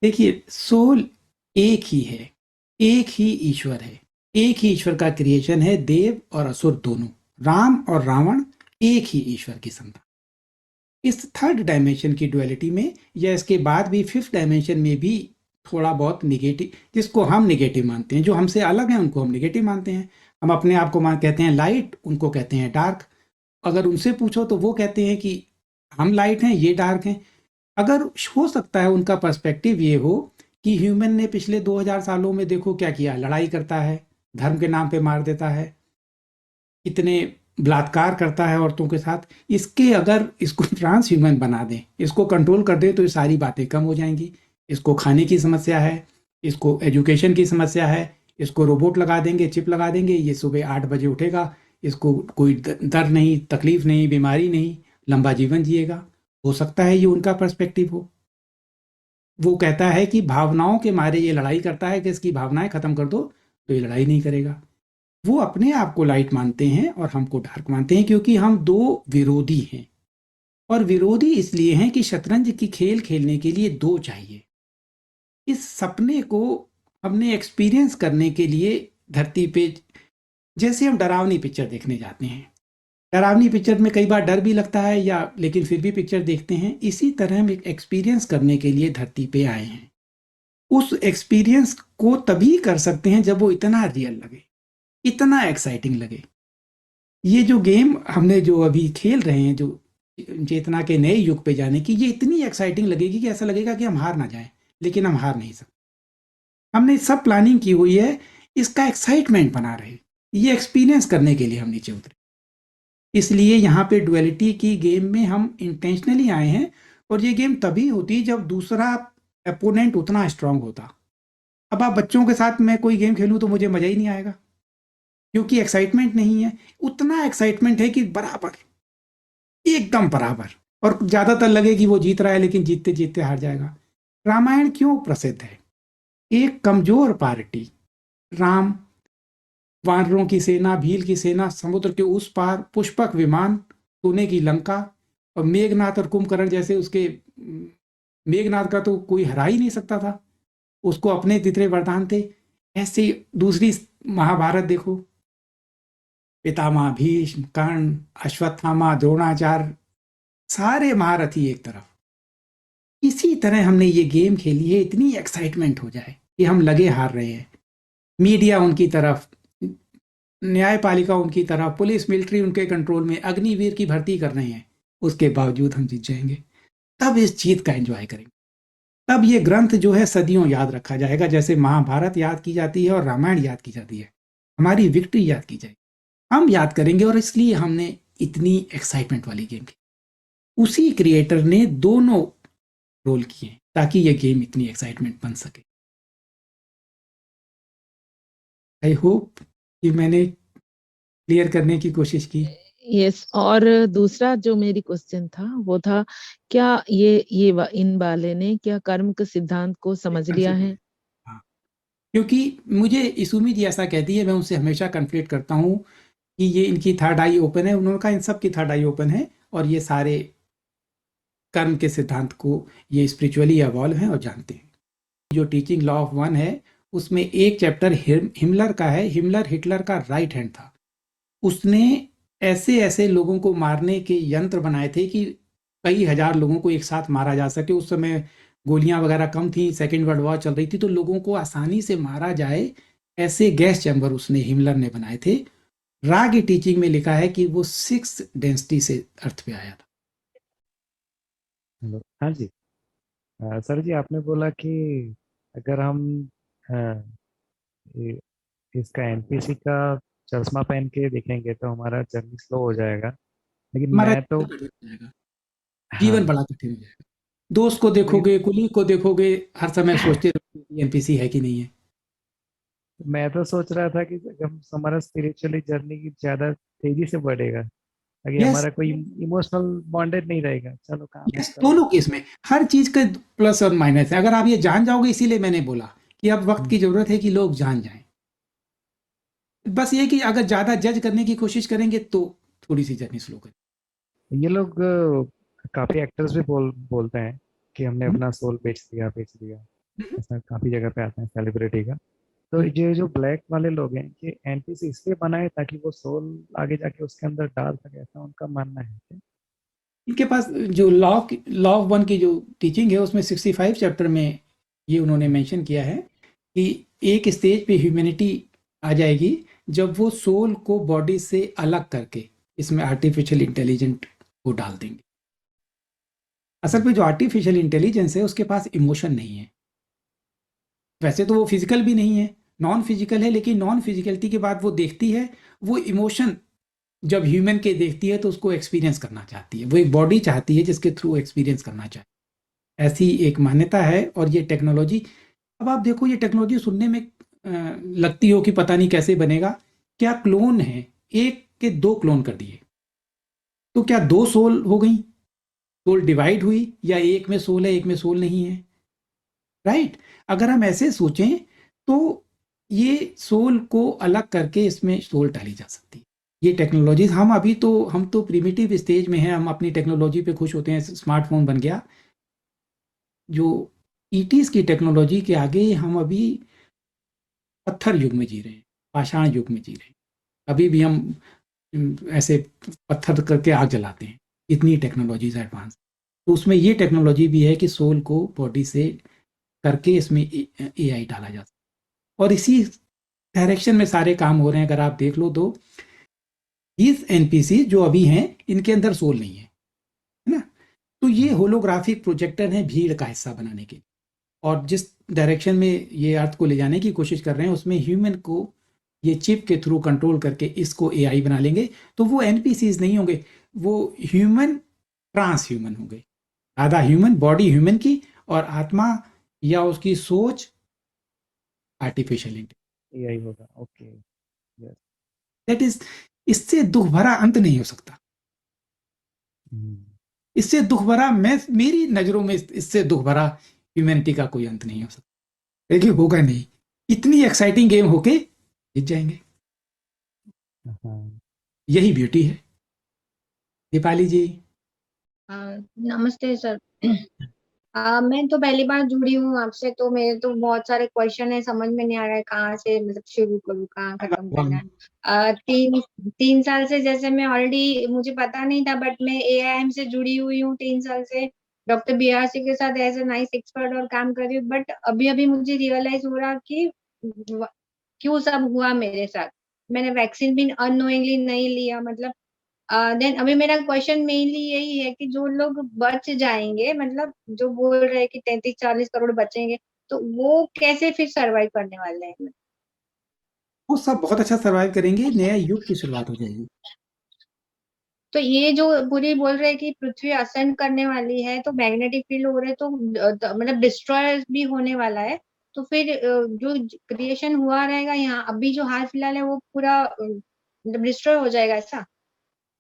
देखिए, सोल एक ही है, एक ही ईश्वर है, एक ही ईश्वर का क्रिएशन है, देव और असुर दोनों, राम और रावण एक ही ईश्वर की संतान। इस थर्ड डायमेंशन की डुअलिटी में या इसके बाद भी फिफ्थ डायमेंशन में भी थोड़ा बहुत निगेटिव, जिसको हम निगेटिव मानते हैं, जो हमसे अलग हैं उनको हम निगेटिव मानते हैं। हम अपने आप को कहते हैं लाइट, उनको कहते हैं डार्क। अगर उनसे पूछो तो वो कहते हैं कि हम लाइट हैं, ये डार्क हैं। अगर हो सकता है उनका पर्सपेक्टिव ये हो कि ह्यूमन ने पिछले 2000 सालों में देखो क्या किया, लड़ाई करता है, धर्म के नाम पे मार देता है, इतने बलात्कार करता है औरतों के साथ। इसके अगर इसको ट्रांस ह्यूमन बना दें, इसको कंट्रोल कर दें, तो ये सारी बातें कम हो जाएंगी। इसको खाने की समस्या है, इसको एजुकेशन की समस्या है, इसको रोबोट लगा देंगे, चिप लगा देंगे, ये सुबह 8 बजे उठेगा, इसको कोई दर्द नहीं, तकलीफ नहीं, बीमारी नहीं, लंबा जीवन जिएगा। हो सकता है ये उनका पर्सपेक्टिव हो। वो कहता है कि भावनाओं के मारे ये लड़ाई करता है, कि इसकी भावनाएं खत्म कर दो तो ये लड़ाई नहीं करेगा। वो अपने आप को लाइट मानते हैं और हमको डार्क मानते हैं, क्योंकि हम दो विरोधी हैं। और विरोधी इसलिए हैं कि शतरंज की खेल खेलने के लिए दो चाहिए। इस सपने को हमने एक्सपीरियंस करने के लिए धरती पे, जैसे हम डरावनी पिक्चर देखने जाते हैं, डरावनी पिक्चर में कई बार डर भी लगता है या लेकिन फिर भी पिक्चर देखते हैं, इसी तरह हम एक एक्सपीरियंस करने के लिए धरती पे आए हैं। उस एक्सपीरियंस को तभी कर सकते हैं जब वो इतना रियल लगे, इतना एक्साइटिंग लगे। ये जो गेम हमने जो अभी खेल रहे हैं, जो चेतना के नए युग पे जाने की, ये इतनी एक्साइटिंग लगेगी कि ऐसा लगेगा कि हम हार ना जाएं, लेकिन हम हार नहीं सकते। हमने सब प्लानिंग की हुई है, इसका एक्साइटमेंट बना रहे, ये एक्सपीरियंस करने के लिए हम नीचे उतरे। इसलिए यहाँ पे डुअलिटी की गेम में हम इंटेंशनली आए हैं। और ये गेम तभी होती जब दूसरा अपोनेंट उतना स्ट्रांग होता। अब आप बच्चों के साथ मैं कोई गेम खेलूं तो मुझे मजा ही नहीं आएगा, क्योंकि एक्साइटमेंट नहीं है। उतना एक्साइटमेंट है कि बराबर, एकदम बराबर, और ज्यादातर लगे कि वो जीत रहा है, लेकिन जीतते जीतते हार जाएगा। रामायण क्यों प्रसिद्ध है? एक कमजोर पार्टी, राम, वानरों की सेना, भील की सेना, समुद्र के उस पार, पुष्पक विमान, सोने की लंका, और मेघनाथ और कुंभकर्ण जैसे उसके, मेघनाथ का तो कोई हरा ही नहीं सकता था, उसको अपने तितरे वरदान थे। ऐसे दूसरी महाभारत देखो, पितामह भीष्म, कर्ण, अश्वत्थामा, द्रोणाचार्य, सारे महारथी एक तरफ। इसी तरह हमने ये गेम खेली है, इतनी एक्साइटमेंट हो जाए कि हम लगे हार रहे हैं। मीडिया उनकी तरफ, न्यायपालिका उनकी तरफ, पुलिस मिलिट्री उनके कंट्रोल में, अग्निवीर की भर्ती कर रहे हैं, उसके बावजूद हम जीत जाएंगे। तब इस जीत का एंजॉय करेंगे। तब ये ग्रंथ जो है सदियों याद रखा जाएगा, जैसे महाभारत याद की जाती है और रामायण याद की जाती है, हमारी विक्ट्री याद की जाएगी, हम याद करेंगे। और इसलिए हमने इतनी एक्साइटमेंट वाली गेम की। उसी क्रिएटर ने दोनों रोल किए ताकि ये गेम इतनी एक्साइटमेंट बन सके। आई होप कि मैंने क्लियर करने की कोशिश की। यस। और दूसरा जो मेरी क्वेश्चन था वो था, क्या इन वाले ने क्या कर्म के सिद्धांत को समझ लिया है? हाँ, क्योंकि मुझे इसुमी जी ऐसा कहती है, मैं उनसे हमेशा कन्फ्लिक्ट करता हूँ कि ये इनकी थर्ड आई ओपन है। उन्होंने कहा इन सब की थर्ड आई ओपन है, और ये सारे कर्म के सिद्धांत को ये स्पिरिचुअली अवॉल्व हैं और जानते हैं। जो टीचिंग लॉ ऑफ वन है, उसमें एक चैप्टर हिमलर का है। हिमलर हिटलर का राइट हैंड था। उसने ऐसे ऐसे लोगों को मारने के यंत्र बनाए थे कि कई हजार लोगों को एक साथ मारा जा सके। उस समय गोलियां वगैरह कम थी, सेकेंड वर्ल्ड वॉर चल रही थी, तो लोगों को आसानी से मारा जाए, ऐसे गैस चैम्बर उसने, हिमलर ने बनाए थे। रा की टीचिंग में लिखा है कि वो 6 डेंसिटी से अर्थ पे आया था। हेलो, हाँ जी। सर जी, आपने बोला कि अगर हम अ, ये- इसका एनपीसी का चश्मा पहन के देखेंगे तो हमारा जर्नी स्लो हो जाएगा। लेकिन हमारा मैं तो, जीवन कठिन हो जाएगा, जीवन हाँ, बड़ा कठिन हो जाएगा। दोस्त को लेकिन देखोगे, कुली को देखोगे, हर समय सोचते रहोगे एनपीसी है कि नहीं है। मैं तो सोच रहा था कि अगर हमारा स्पिरिचुअली जर्नी की ज्यादा तेजी से बढ़ेगा, ताकि यस, हमारा कोई इमोशनल बॉन्डेड नहीं रहेगा, चलो काम है यस, करो। दोनों केस में हर चीज का प्लस और माइनस है। अगर आप ये जान जाओगे, इसीलिए मैंने बोला कि अब वक्त की जरूरत है कि लोग जान जाएं। बस ये कि अगर ज्यादा जज करने की कोशिश करेंगे तो थोड़ी सी जर्नी स्लो करें। ये लोग काफी एक्टर्स भी बोलते हैं कि हमने अपना सोल बेच दिया। ऐसा काफी जगह पे आता है सेलिब्रिटी का। तो ये जो ब्लैक वाले लोग हैं ये एनपीसी इसलिए बनाए ताकि वो सोल आगे जाके उसके अंदर डाल सके, ऐसा उनका मानना है क्या? इनके पास जो लॉ ऑफ वन की जो टीचिंग है उसमें 65 चैप्टर में ये उन्होंने मेंशन किया है कि एक स्टेज पे ह्यूमैनिटी आ जाएगी जब वो सोल को बॉडी से अलग करके इसमें आर्टिफिशियल इंटेलिजेंट को डाल देंगे। असल में जो आर्टिफिशियल इंटेलिजेंस है उसके पास इमोशन नहीं है। वैसे तो वो फिजिकल भी नहीं है, नॉन फिजिकल है, लेकिन नॉन फिजिकलिटी के बाद वो देखती है, वो इमोशन जब ह्यूमन के देखती है तो उसको एक्सपीरियंस करना चाहती है। वो एक बॉडी चाहती है जिसके थ्रू एक्सपीरियंस करना चाहे, ऐसी एक मान्यता है। और ये टेक्नोलॉजी, अब आप देखो ये टेक्नोलॉजी सुनने में लगती हो कि पता नहीं कैसे बनेगा। क्या क्लोन है, एक के दो क्लोन कर दिए तो क्या दो सोल हो गई? सोल डिवाइड हुई या एक में सोल है एक में सोल नहीं है? राइट। अगर हम ऐसे सोचें तो ये सोल को अलग करके इसमें सोल डाली जा सकती है। ये टेक्नोलॉजीज हम तो प्रिमिटिव स्टेज में हैं, हम अपनी टेक्नोलॉजी पे खुश होते हैं, स्मार्टफोन बन गया। जो ईटीज की टेक्नोलॉजी के आगे हम अभी पत्थर युग में जी रहे हैं, पाषाण युग में जी रहे हैं। अभी भी हम ऐसे पत्थर करके आग जलाते हैं, इतनी टेक्नोलॉजीज एडवांस। तो उसमें ये टेक्नोलॉजी भी है कि सोल को बॉडी से करके इसमें एआई डाला जा सकता है। और इसी डायरेक्शन में सारे काम हो रहे हैं। अगर आप देख लो तो इस एनपीसी जो अभी हैं इनके अंदर सोल नहीं है ना। तो ये होलोग्राफिक प्रोजेक्टर है भीड़ का हिस्सा बनाने के। और जिस डायरेक्शन में ये अर्थ को ले जाने की कोशिश कर रहे हैं उसमें ह्यूमन को ये चिप के थ्रू कंट्रोल करके इसको एआई बना लेंगे। तो वो एनपीसीज नहीं होंगे, वो ह्यूमन ट्रांस ह्यूमन होंगे। आधा ह्यूमन, बॉडी ह्यूमन की और आत्मा या उसकी सोच आर्टिफिशियल इंटेलिजेंस। एआई होगा, ओके। यस। दैट इज, इससे दुख भरा अंत नहीं हो सकता। इससे दुख भरा, मैं मेरी नजरों में इससे दुख भरा ह्यूमैनिटी का कोई अंत नहीं हो सकता। लेकिन होगा नहीं, इतनी एक्साइटिंग गेम होके जीत जाएंगे। हाँ। यही ब्यूटी है। दीपाली जी। नमस्ते सर। मैं तो पहली बार जुड़ी हूँ आपसे, तो मेरे तो बहुत सारे क्वेश्चन है, समझ में नहीं आ रहा है कहाँ से मतलब शुरू करूँ, कहाँ खत्म करना है। 3 साल से, जैसे मैं ऑलरेडी, मुझे पता नहीं था बट मैं एआईएम से जुड़ी हुई हूँ 3 साल से। डॉक्टर बीआरसी के साथ एज ए नाइस एक्सपर्ट और काम कर रही हूँ। बट अभी अभी मुझे रियलाइज हो रहा कि क्यों सब हुआ मेरे साथ। मैंने वैक्सीन भी अननोइंगली नहीं लिया, मतलब देन अभी मेरा क्वेश्चन मेनली यही है कि जो लोग बच जाएंगे, मतलब जो बोल रहे हैं कि 33-40 करोड़ बचेंगे, तो वो कैसे फिर सरवाइव करने वाले हैं? वो सब बहुत अच्छा सरवाइव करेंगे, नया युग की शुरुआत हो जाएगी। तो ये जो पूरी बोल रहे हैं कि पृथ्वी असेंड करने वाली है, तो मैग्नेटिक फील्ड हो रहे हैं, तो मतलब डिस्ट्रॉय भी होने वाला है। तो फिर जो क्रिएशन हुआ रहेगा यहाँ अभी जो हाल फिलहाल है वो पूरा मतलब डिस्ट्रॉय हो जाएगा ऐसा?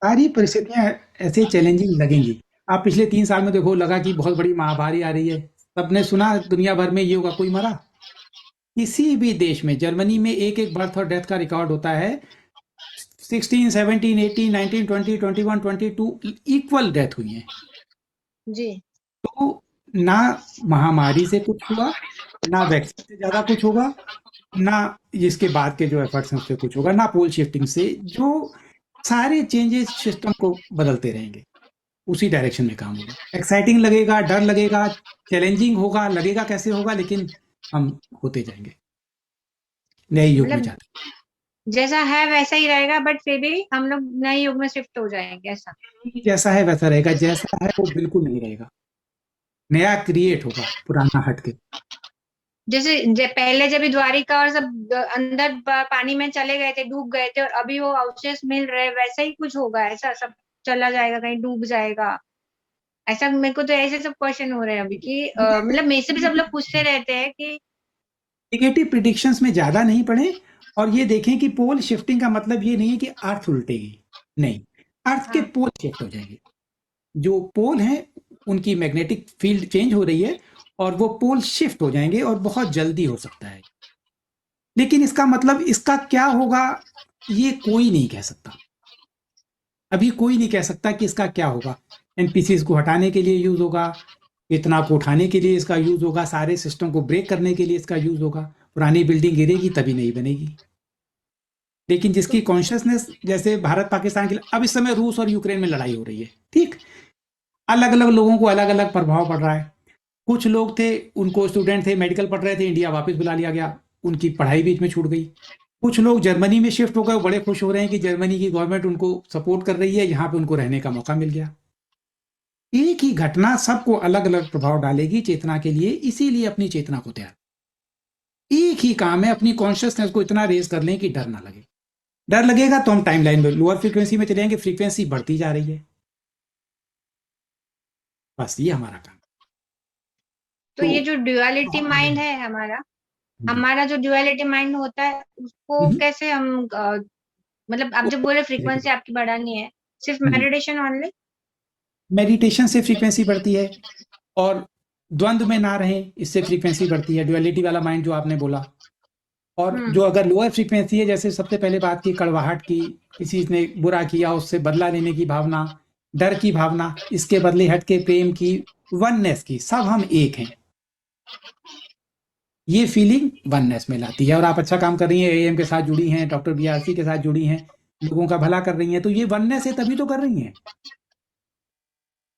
सारी परिस्थितियां ऐसे चैलेंजिंग लगेंगी। आप पिछले 3 साल में देखो, लगा कि बहुत बड़ी महामारी आ रही है, सबने सुना दुनिया भर में ये होगा, कोई मरा? किसी भी देश में, जर्मनी में एक एक बर्थ और डेथ का रिकॉर्ड होता है। 16, 17, 18, 19, 20, 21, 22 इक्वल डेथ हुई है। जी। तो ना महामारी से कुछ हुआ, ना वैक्सीन से ज्यादा कुछ होगा, ना इसके बाद के जो एफर्ट्स हैं उससे कुछ होगा, ना पोल शिफ्टिंग से। जो सारे चेंजेस सिस्टम को बदलते रहेंगे, उसी डायरेक्शन में काम होगा। एक्साइटिंग लगेगा, डर लगेगा, चैलेंजिंग होगा, लगेगा कैसे होगा, लेकिन हम होते जाएंगे, नए युग में मतलब जाते जैसा है वैसा ही रहेगा, बट फिर भी हम लोग नए युग में शिफ्ट हो जाएंगे ऐसा? हैं। जैसा है वैसा रहेगा, जैसा है वो बिल्कुल नहीं रहेगा, नया क्रिएट होगा, पुराना हट के। जैसे पहले जब द्वारिका और सब अंदर पानी में चले गए थे, डूब गए थे, और अभी वो अवशेष मिल रहे, वैसा ही कुछ होगा ऐसा? सब चला जाएगा, कहीं डूब जाएगा ऐसा? मेरे को तो ऐसे सब क्वेश्चन हो रहे हैं अभी कि मतलब मेरे से भी सब लोग पूछते रहते हैं कि नेगेटिव प्रिडिक्शंस में ज्यादा नहीं पड़े। और ये देखें कि पोल शिफ्टिंग का मतलब ये नहीं है कि अर्थ उल्टेगी, नहीं, अर्थ के हाँ, पोल शिफ्ट हो जाएंगे। जो पोल हैं उनकी मैग्नेटिक फील्ड चेंज हो रही है और वो पोल शिफ्ट हो जाएंगे और बहुत जल्दी हो सकता है। लेकिन इसका मतलब इसका क्या होगा ये कोई नहीं कह सकता। अभी कोई नहीं कह सकता कि इसका क्या होगा। एनपीसीज को हटाने के लिए यूज होगा, इतना को उठाने के लिए इसका यूज होगा, सारे सिस्टम को ब्रेक करने के लिए इसका यूज होगा। पुरानी बिल्डिंग गिरेगी तभी नहीं बनेगी। लेकिन जिसकी कॉन्शियसनेस, जैसे भारत पाकिस्तान के, अब इस समय रूस और यूक्रेन में लड़ाई हो रही है, ठीक, अलग अलग लोगों को अलग अलग प्रभाव पड़ रहा है। कुछ लोग थे, उनको स्टूडेंट थे, मेडिकल पढ़ रहे थे, इंडिया वापस बुला लिया गया, उनकी पढ़ाई बीच में छूट गई। कुछ लोग जर्मनी में शिफ्ट हो गए, बड़े खुश हो रहे हैं कि जर्मनी की गवर्नमेंट उनको सपोर्ट कर रही है, यहाँ पे उनको रहने का मौका मिल गया। एक ही घटना सबको अलग अलग प्रभाव डालेगी चेतना के लिए, इसीलिए अपनी चेतना को तैयार, एक ही काम है, अपनी कॉन्शियसनेस को इतना रेज कर लें कि डर ना लगे। डर लगेगा तो हम टाइमलाइन में लोअर फ्रीक्वेंसी में चलेंगे, फ्रीक्वेंसी बढ़ती जा रही है, बस ये हमारा काम। तो ये जो ड्युअलिटी माइंड है हमारा जो ड्युअलिटी माइंड होता है उसको कैसे हम मतलब आप जब बोले फ्रीक्वेंसी आपकी बढ़ानी है, सिर्फ मेडिटेशन ओनली? मेडिटेशन से फ्रीक्वेंसी बढ़ती है, और द्वंद्व में ना रहे, इससे फ्रीक्वेंसी बढ़ती है, ड्युअलिटी वाला माइंड जो आपने बोला। और जो अगर लोअर फ्रीक्वेंसी है, जैसे सबसे पहले बात की कड़वाहट की, किसी ने बुरा किया उससे बदला लेने की भावना, डर की भावना, इसके बदले हट के प्रेम की, वननेस की, सब हम एक हैं, ये फीलिंग वननेस में लाती है। और आप अच्छा काम कर रही हैं, एएम के साथ जुड़ी हैं, डॉक्टर बीआरसी के साथ जुड़ी हैं, लोगों का भला कर रही हैं, तो ये वननेस है, तभी तो कर रही हैं।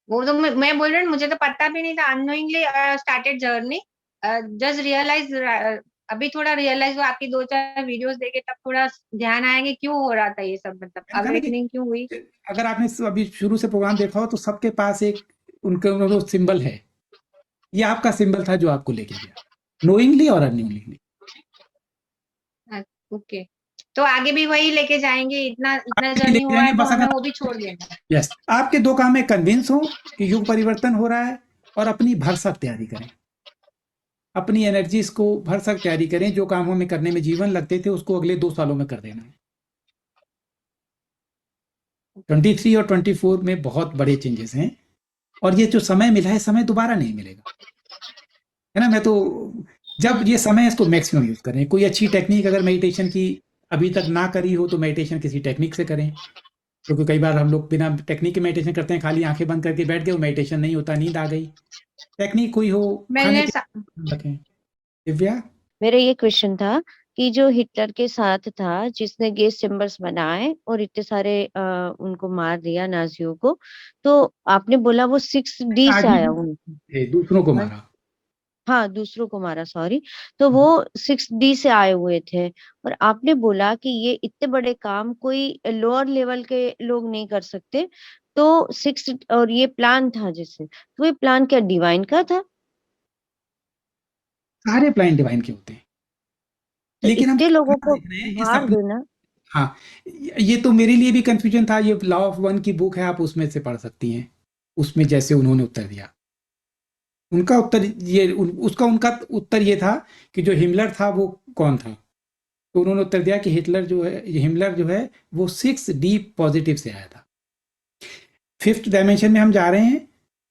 वो तो मैं बोल रही हूँ, मुझे तो पता भी नहीं था, unknowingly started journey, just realize, अभी थोड़ा रियलाइज हुआ आपकी 2-4 वीडियोस देखे, तब थोड़ा ध्यान आया कि क्यों हो रहा था ये सब, मतलब अवेकनिंग क्यों हुई। अगर आपने अभी शुरू से प्रोग्राम देखा हो तो सबके पास एक उनका सिंबल है, ये आपका सिंबल था जो आपको लेके गया, नोइंगली और अननोइंगली। ओके, तो आगे भी वही लेके जाएंगे, इतना जर्नी लेके हुआ है जाएंगे, तो बस हमें अगर वो भी छोड़ देना है। यस, आपके दो काम में कन्विंस हो कि युग परिवर्तन हो रहा है, और अपनी भरसक तैयारी करें, अपनी एनर्जीज को भरसक तैयारी करें, जो काम हमें करने में जीवन लगते थे उसको अगले 2 सालों में कर देना है। 23 और 24 में बहुत बड़े चेंजेस हैं, और ये जो समय मिला है, समय दोबारा नहीं मिलेगा, है ना। मैं तो जब ये समय है इसको मैक्सिमम यूज करें। कोई अच्छी टेक्निक अगर मेडिटेशन की अभी तक ना करी हो तो मेडिटेशन किसी टेक्निक से करें, क्योंकि कई बार हम लोग बिना टेक्निक के मेडिटेशन करते हैं, खाली आंखें बंद करके बैठ गए, वो मेडिटेशन नहीं होता, नींद आ गई। टेक्निक कोई हो, खाने मैंने के रखें। दिव्या, मेरा ये क्वेश्चन था कि जो हिटलर के साथ था, जिसने गैस चैम्बर्स बनाए और इतने सारे उनको मार दिया नाजियों को, तो आपने बोला वो 6D से आया उनको, दूसरों को मारा, हाँ दूसरों को मारा, सॉरी, तो वो 6D से आए हुए थे। और आपने बोला कि ये इतने बड़े काम कोई लोअर लेवल के लोग नहीं कर सकते, तो 6 और ये प्लान था जिससे, तो ये प्लान क्या डिवाइन का था? सारे प्लान डिवाइन के होते हैं, तो लेकिन हम इतने लोगों को देख रहे हैं ये मार सब। देना। हाँ, ये तो मेरे लिए भी कंफ्यूजन था। ये लॉ ऑफ वन की बुक है, आप उसमें से पढ़ सकती हैं, उसमें जैसे उन्होंने उत्तर दिया, उनका उत्तर ये उनका उत्तर ये था कि जो हिमलर था वो कौन था, तो उन्होंने उत्तर दिया कि हिमलर जो है वो 6D पॉजिटिव से आया था। 5th डायमेंशन में हम जा रहे हैं,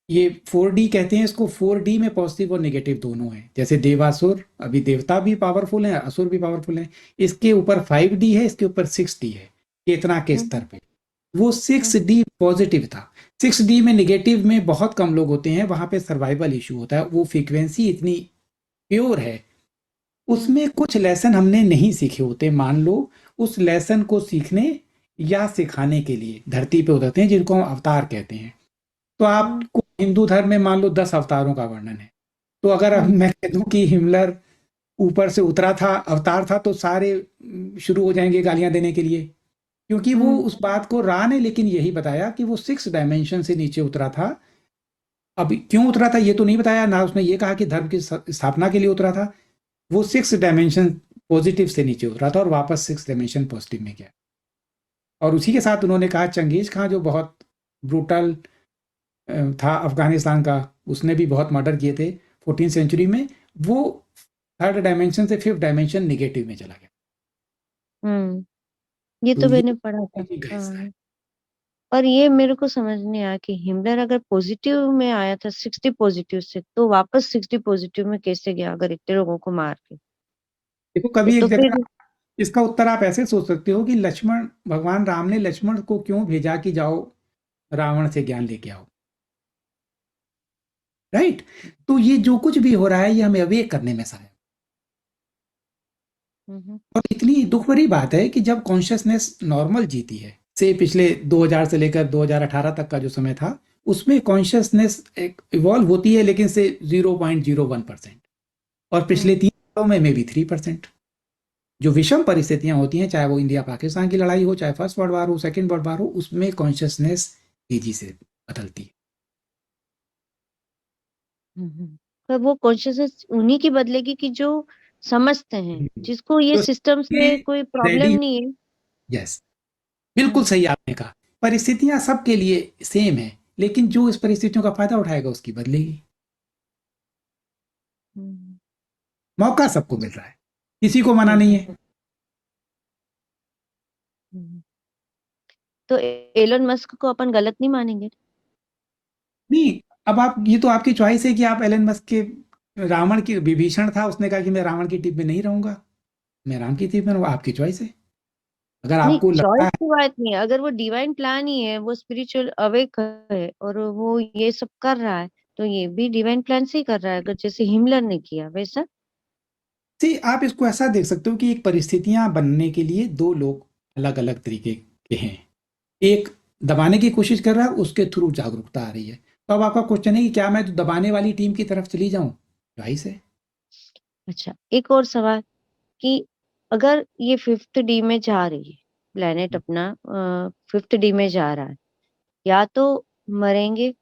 ये 4D कहते हैं इसको, 4D में पॉजिटिव और नेगेटिव दोनों हैं, जैसे देवासुर, अभी देवता भी पावरफुल है, असुर भी पावरफुल है, इसके ऊपर 5D है, इसके ऊपर 6D है, चेतना के स्तर पे। वो 6D पॉजिटिव था। 6D में नेगेटिव में बहुत कम लोग होते हैं, वहां पे सर्वाइवल इशू होता है, वो फ्रीक्वेंसी इतनी प्योर है, उसमें कुछ लेसन हमने नहीं सीखे होते। मान लो उस लेसन को सीखने या सिखाने के लिए धरती पे उतरते हैं, जिनको हम अवतार कहते हैं। तो आपको हिंदू धर्म में मान लो 10 अवतारों का वर्णन है, तो अगर मैं कह दूं कि हिमलर ऊपर से उतरा था, अवतार था, तो सारे शुरू हो जाएंगे गालियां देने के लिए, क्योंकि वो उस बात को रा ने लेकिन यही बताया कि वो 6 डायमेंशन से नीचे उतरा था। अब क्यों उतरा था ये तो नहीं बताया, ना उसने ये कहा कि धर्म की स्थापना के लिए उतरा था। वो 6 डायमेंशन पॉजिटिव से नीचे उतरा था और वापस 6 डायमेंशन पॉजिटिव में गया। और उसी के साथ उन्होंने कहा चंगेज खां जो बहुत ब्रूटल था अफगानिस्तान का, उसने भी बहुत मर्डर किए थे 14th सेंचुरी में, वो 3rd डायमेंशन से 5th डायमेंशन नेगेटिव में चला गया। ये तो तो मैंने पढ़ा था। एक हिस्सा है। पर ये मेरे को समझ नहीं आया कि हिमलर अगर पॉजिटिव में आया था 60 पॉजिटिव से, तो वापस 60 पॉजिटिव में कैसे गया अगर इतने लोगों को मार के? देखो, ये कभी एक तो जगह फिर इसका उत्तर आप ऐसे सोच सकते हो कि भगवान राम ने लक्ष्मण को क्यों भेजा कि जाओ रावण से ज्ञान लेके आओ, राइट? तो ये जो कुछ भी हो रहा है ये हमें अवेक करने में सहायक। और इतनी दुख भरी बात है कि जब कॉन्शियसनेस नॉर्मल जीती है, से पिछले 2000 से लेकर 2018 तक का जो समय था, उसमें कॉन्शियसनेस इवॉल्व होती है, लेकिन से 0.01%, और पिछले 3 सालों में भी 3%। जो विषम परिस्थितियां होती हैं, चाहे वो इंडिया पाकिस्तान की लड़ाई हो, चाहे फर्स्ट वर्ल्ड वार हो, सेकंड वर्ल्ड वार हो, उसमें कॉन्शियसनेस तेजी से बदलती है। पर वो कॉन्शियसनेस उन्हीं की बदलेगी कि जो समझते हैं, जिसको ये जो सिस्टम से कोई प्रॉब्लम रेडी, नहीं है। यस, बिल्कुल सही आपने कहा। परिस्थितियां सबके लिए सेम है, लेकिन जो इस परिस्थितियों का फायदा उठाएगा उसकी बदलेगी। मौका सबको मिल रहा है, किसी को मना नहीं है। तो एलन मस्क को अपन गलत नहीं मानेंगे? नहीं, अब आप, ये तो आपकी चॉइस है कि आप एलन मस्क के, रावण की विभीषण था, उसने कहा कि मैं रावण की टीम में नहीं रहूंगा, मैं राम की टीम में रहूंगा। आपकी चॉइस है। अगर नहीं, आपको लगता चॉइस है, की बात नहीं है। अगर वो डिवाइन प्लान ही है, वो स्पिरिचुअल अवेक है और वो ये सब कर रहा है, तो ये भी डिवाइन प्लान से ही कर रहा है, अगर जैसे हिमलर ने किया वैसा। see, आप इसको ऐसा देख सकते हो कि एक परिस्थितियां बनने के लिए दो लोग अलग अलग तरीके के हैं। एक दबाने की कोशिश कर रहा है, उसके थ्रू जागरूकता आ रही है। तो अब आपका क्वेश्चन है कि क्या मैं तो दबाने वाली टीम की तरफ चली जाऊं? राइस है। अच्छा, एक और सवाल कि अगर ये 5th डी में जा रही है, प्लेनेट अपना 5th डी में जा रहा है, या तो मरेंगे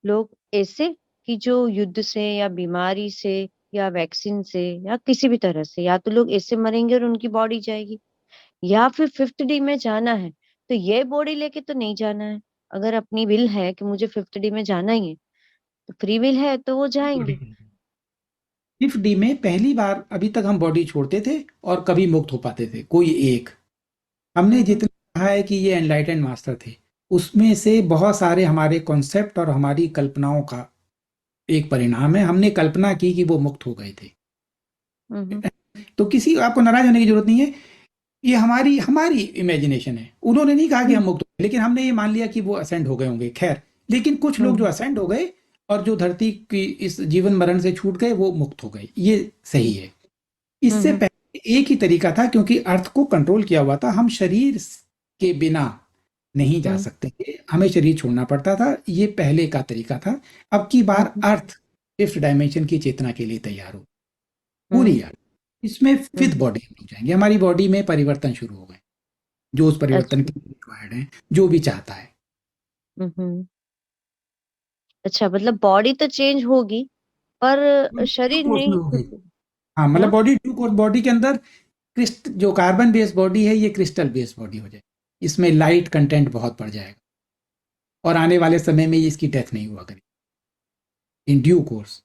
लोग ऐसे कि जो युद्ध से या बीमारी से या वैक्सीन से या किसी भी तरह से, या तो लोग ऐसे मरेंगे और उनकी बॉडी जाएगी, या फिर 5th डी में जाना है तो ये बॉडी लेके तो नहीं जाना है। अगर अपनी विल है कि मुझे 5th डी में जाना ही है, तो फ्री विल है तो वो जाएंगे। फिफ्थ डी में पहली बार अभी तक हम बॉडी छोड़ते थे और कभी मुक्त हो पाते थे कोई एक। हमने जितना कहा है कि ये एनलाइटेंड मास्टर थे, उसमें से बहुत सारे हमारे कॉन्सेप्ट और हमारी कल्पनाओं का एक परिणाम है। हमने कल्पना की कि वो मुक्त हो गए थे। तो किसी आपको नाराज होने की जरूरत नहीं है, ये हमारी हमारी इमेजिनेशन है। उन्होंने नहीं कहा कि हम मुक्त हो गए, लेकिन हमने ये मान लिया कि वो असेंड हो गए होंगे। खैर, लेकिन कुछ लोग जो असेंड हो गए और जो धरती की इस जीवन मरण से छूट गए, वो मुक्त हो गए, ये सही है। इससे पहले एक ही तरीका था, क्योंकि अर्थ को कंट्रोल किया हुआ था। हम शरीर के बिना नहीं जा सकते थे, हमें शरीर छोड़ना पड़ता था। ये पहले का तरीका था। अब की बार अर्थ 5th डायमेंशन की चेतना के लिए तैयार हो, पूरी अर्थ। इसमें 5th बॉडी हम लोग जाएंगे। हमारी बॉडी में परिवर्तन शुरू हो गए, जो उस परिवर्तन के रिक्वायर्ड है, जो भी चाहता है। अच्छा, मतलब बॉडी तो चेंज होगी पर शरीर कोर्स में नहीं हो गई। खुद। हाँ, मतलब हाँ? बॉडी टू कोर्स, बॉडी के अंदर जो कार्बन बेस्ड बॉडी है, ये क्रिस्टल बेस्ड बॉडी हो जाए। इसमें लाइट कंटेंट बहुत बढ़ जाएगा, और आने वाले समय में इसकी डेथ नहीं हुआ करेगी इन ड्यू कोर्स।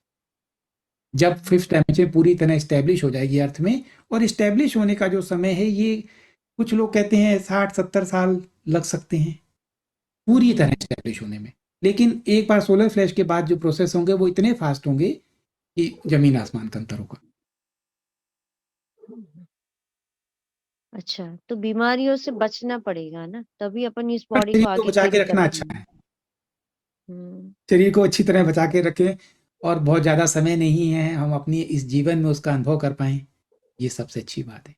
जब 5th डायमेंशन पूरी तरह स्टैब्लिश हो जाएगी अर्थ में, और स्टैब्लिश होने का जो समय है, ये कुछ लोग कहते हैं 60-70 साल लग सकते हैं पूरी तरह स्टैब्लिश होने में। लेकिन एक बार सोलर फ्लैश के बाद जो प्रोसेस होंगे, वो इतने फास्ट होंगे कि जमीन आसमान का अंतर होगा। अच्छा, तो बीमारियों से बचना पड़ेगा ना, तभी अपन इस पर बॉडी को शरीर को आगे बचा के कैरी कर रखना अच्छा पाएंगे। है। हम्म। शरीर को अच्छी तरह बचा के रखें, और बहुत ज़्यादा समय नहीं है, हम अपनी इस जीवन में उसका अनुभव कर पाएं, ये सबसे अच्छी बात है।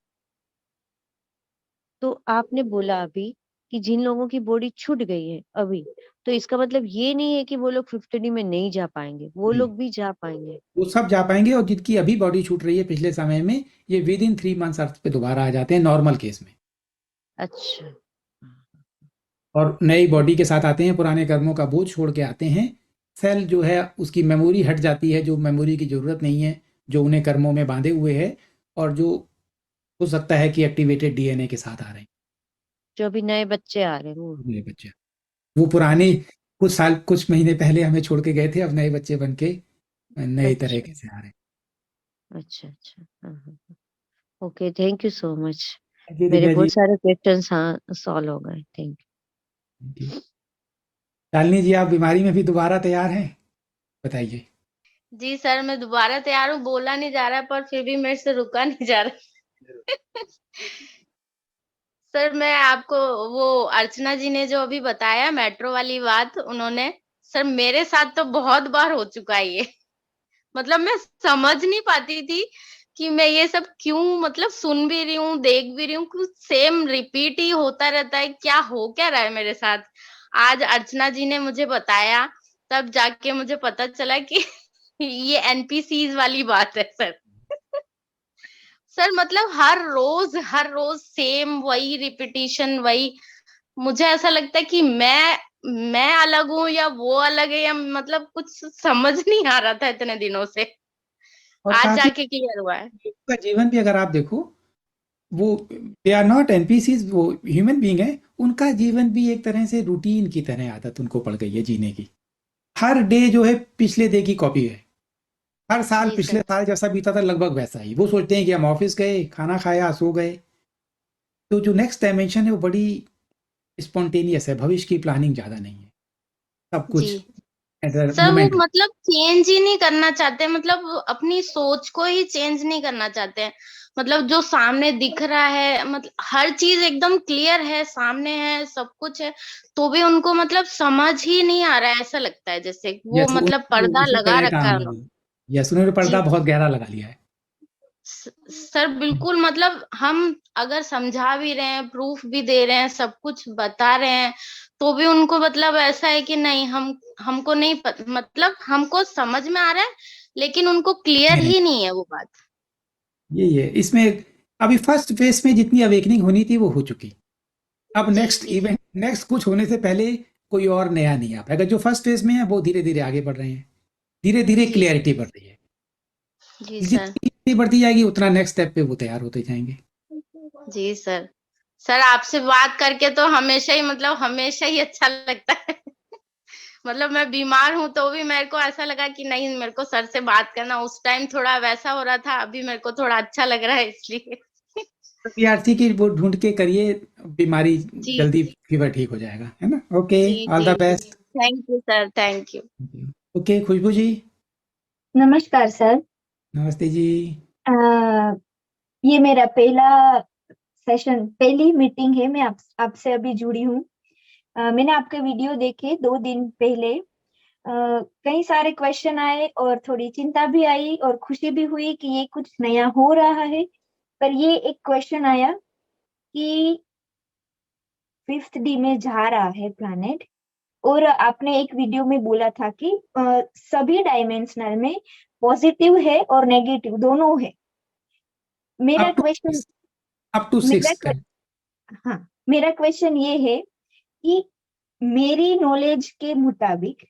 तो आपने बोला अभी कि जिन लोगों की बॉडी छूट गई है अभी, तो इसका मतलब ये नहीं है कि वो लोग 5th डी में नहीं जा पाएंगे, वो नहीं, लोग भी जा पाएंगे। वो सब जा पाएंगे, और जिनकी अभी बॉडी छूट रही है पिछले समय में, ये विद इन 3 मंथ्स अर्थ पे दोबारा आ जाते हैं नॉर्मल केस में, अच्छा। और नई बॉडी के साथ आते हैं, पुराने कर्मों का बोझ छोड़ के आते हैं। सेल जो है उसकी मेमोरी हट जाती है, जो मेमोरी की जरूरत नहीं है, जो उन्हें कर्मों में बांधे हुए है, और जो हो सकता है कि एक्टिवेटेड डीएनए के साथ आ रहे हैं। जो अभी नए बच्चे आ रहे हैं वो। नए बच्चे, वो पुराने कुछ साल कुछ महीने पहले हमें छोड़ के गए थे, अब नए बच्चे बन के नए अच्छा तरीके से आ रहे हैं। अच्छा अच्छा। हाँ। Okay, thank you so much. Thank you मेरे दिव्या जी। बहुत सारे क्वेश्चंस हाँ सॉल्व हो गए। Thank you. Thank you. Shalini ji, आप बीमारी में भी दोबारा तैयार हैं? बताइए। जी सर, मैं दोबारा तैयार हूँ, बोला नहीं जा रहा पर फिर भी मेरे से रुका नहीं जा रहा। सर मैं आपको वो अर्चना जी ने जो अभी बताया मेट्रो वाली बात उन्होंने, सर मेरे साथ तो बहुत बार हो चुका है ये। मतलब मैं समझ नहीं पाती थी कि मैं ये सब क्यों मतलब सुन भी रही हूँ, देख भी रही हूँ, कुछ सेम रिपीट ही होता रहता है, क्या हो क्या रहा है मेरे साथ। आज अर्चना जी ने मुझे बताया, तब जाके मुझे पता चला कि ये एनपीसीज वाली बात है सर। सर मतलब हर रोज सेम वही रिपीटिशन वही, मुझे ऐसा लगता है कि मैं अलग हूँ या वो अलग है, या मतलब कुछ समझ नहीं आ रहा था इतने दिनों से, और आज काफ़ी जाके क्लियर हुआ है। लोगों का जीवन भी अगर आप देखो, वो दे आर नॉट एनपीसीज़, वो ह्यूमन बीइंग है, उनका जीवन भी एक तरह से रूटीन की तरह आदत उनको पड़ गई है जीने की। हर डे जो है पिछले डे की कॉपी है। हर साल जी पिछले सर। साल जैसा बीता था लगभग वैसा ही। वो सोचते हैं कि हम ऑफ़िस गए, खाना खाया, सो गए। तो जो नेक्स्ट डायमेंशन है वो बड़ी स्पॉन्टेनियस है, भविष्य की प्लानिंग ज़्यादा नहीं है। सब जी कुछ एट द सर, वो मोमेंट है। मतलब चेंज ही नहीं करना चाहते, मतलब वो अपनी सोच को ही चेंज नहीं करना चाहते हैं। मतलब जो सामने दिख रहा है, मतलब हर चीज एकदम क्लियर है, सामने है, सब कुछ है, तो भी उनको मतलब समझ ही नहीं आ रहा है। ऐसा लगता है जैसे वो यस, मतलब पर्दा उसी लगा करेक्ट, रखा है हाँ, उन्होंने। यस, उन्होंने पर्दा जी बहुत गहरा लगा लिया है। सर बिल्कुल, मतलब हम अगर समझा भी रहे हैं, प्रूफ भी दे रहे हैं, सब कुछ बता रहे हैं, तो भी उनको मतलब ऐसा है कि नहीं, हमको नहीं मतलब हमको समझ में आ रहा है, लेकिन उनको क्लियर नहीं, नहीं, ही नहीं है वो बात। यही है। इसमें अभी फर्स्ट फेज़ में जितनी अवेकनिंग होनी थी वो हो चुकी। अब जी नेक्स्ट जी इवेंट, नेक्स्ट कुछ होने से पहले कोई और नया नहीं आ पाएगा। जो फर्स्ट फेज़ में है वो धीरे-धीरे आगे बढ़ रहे हैं। धीरे-धीरे जी क्लैरिटी बढ़ रही है। जी सर। जितनी बढ़ती जाएगी उतना नेक्स्ट स्टेप पे वो तैयार होते जाएँगे। जी सर। सर आपसे बात करके तो हमेशा ही मतलब हमेशा ही अच्छा लगता है। मतलब मैं बीमार हूँ तो भी मेरे को ऐसा लगा कि नहीं, मेरे को सर से बात करना, उस टाइम थोड़ा वैसा हो रहा था, अभी मेरे को थोड़ा अच्छा लग रहा है इसलिए। पीआरसी की वो ढूँढ के करिए, बीमारी जी जल्दी जी फीवर ठीक हो जाएगा, है ना? ओके, जी ऑल जी द जी। Best. Thank you sir, thank you. Okay, Khushboo ji, नमस्कार सर। नमस्ते जी। अ, ये मेरा पहला सेशन, पहली मीटिंग है। मैं आपसे अभी जुड़ी हूँ। मैंने आपके वीडियो देखे 2 दिन पहले। कई सारे क्वेश्चन आए और थोड़ी चिंता भी आई और खुशी भी हुई कि ये कुछ नया हो रहा है। पर ये एक क्वेश्चन आया कि 5th डी में जा रहा है प्लैनेट, और आपने एक वीडियो में बोला था कि सभी डायमेंशनल में पॉजिटिव है और नेगेटिव दोनों है। मेरा up to question up to मेरा 6th क्वे, है। हाँ, मेरा क्वेश्चन ये है कि मेरी नॉलेज के मुताबिक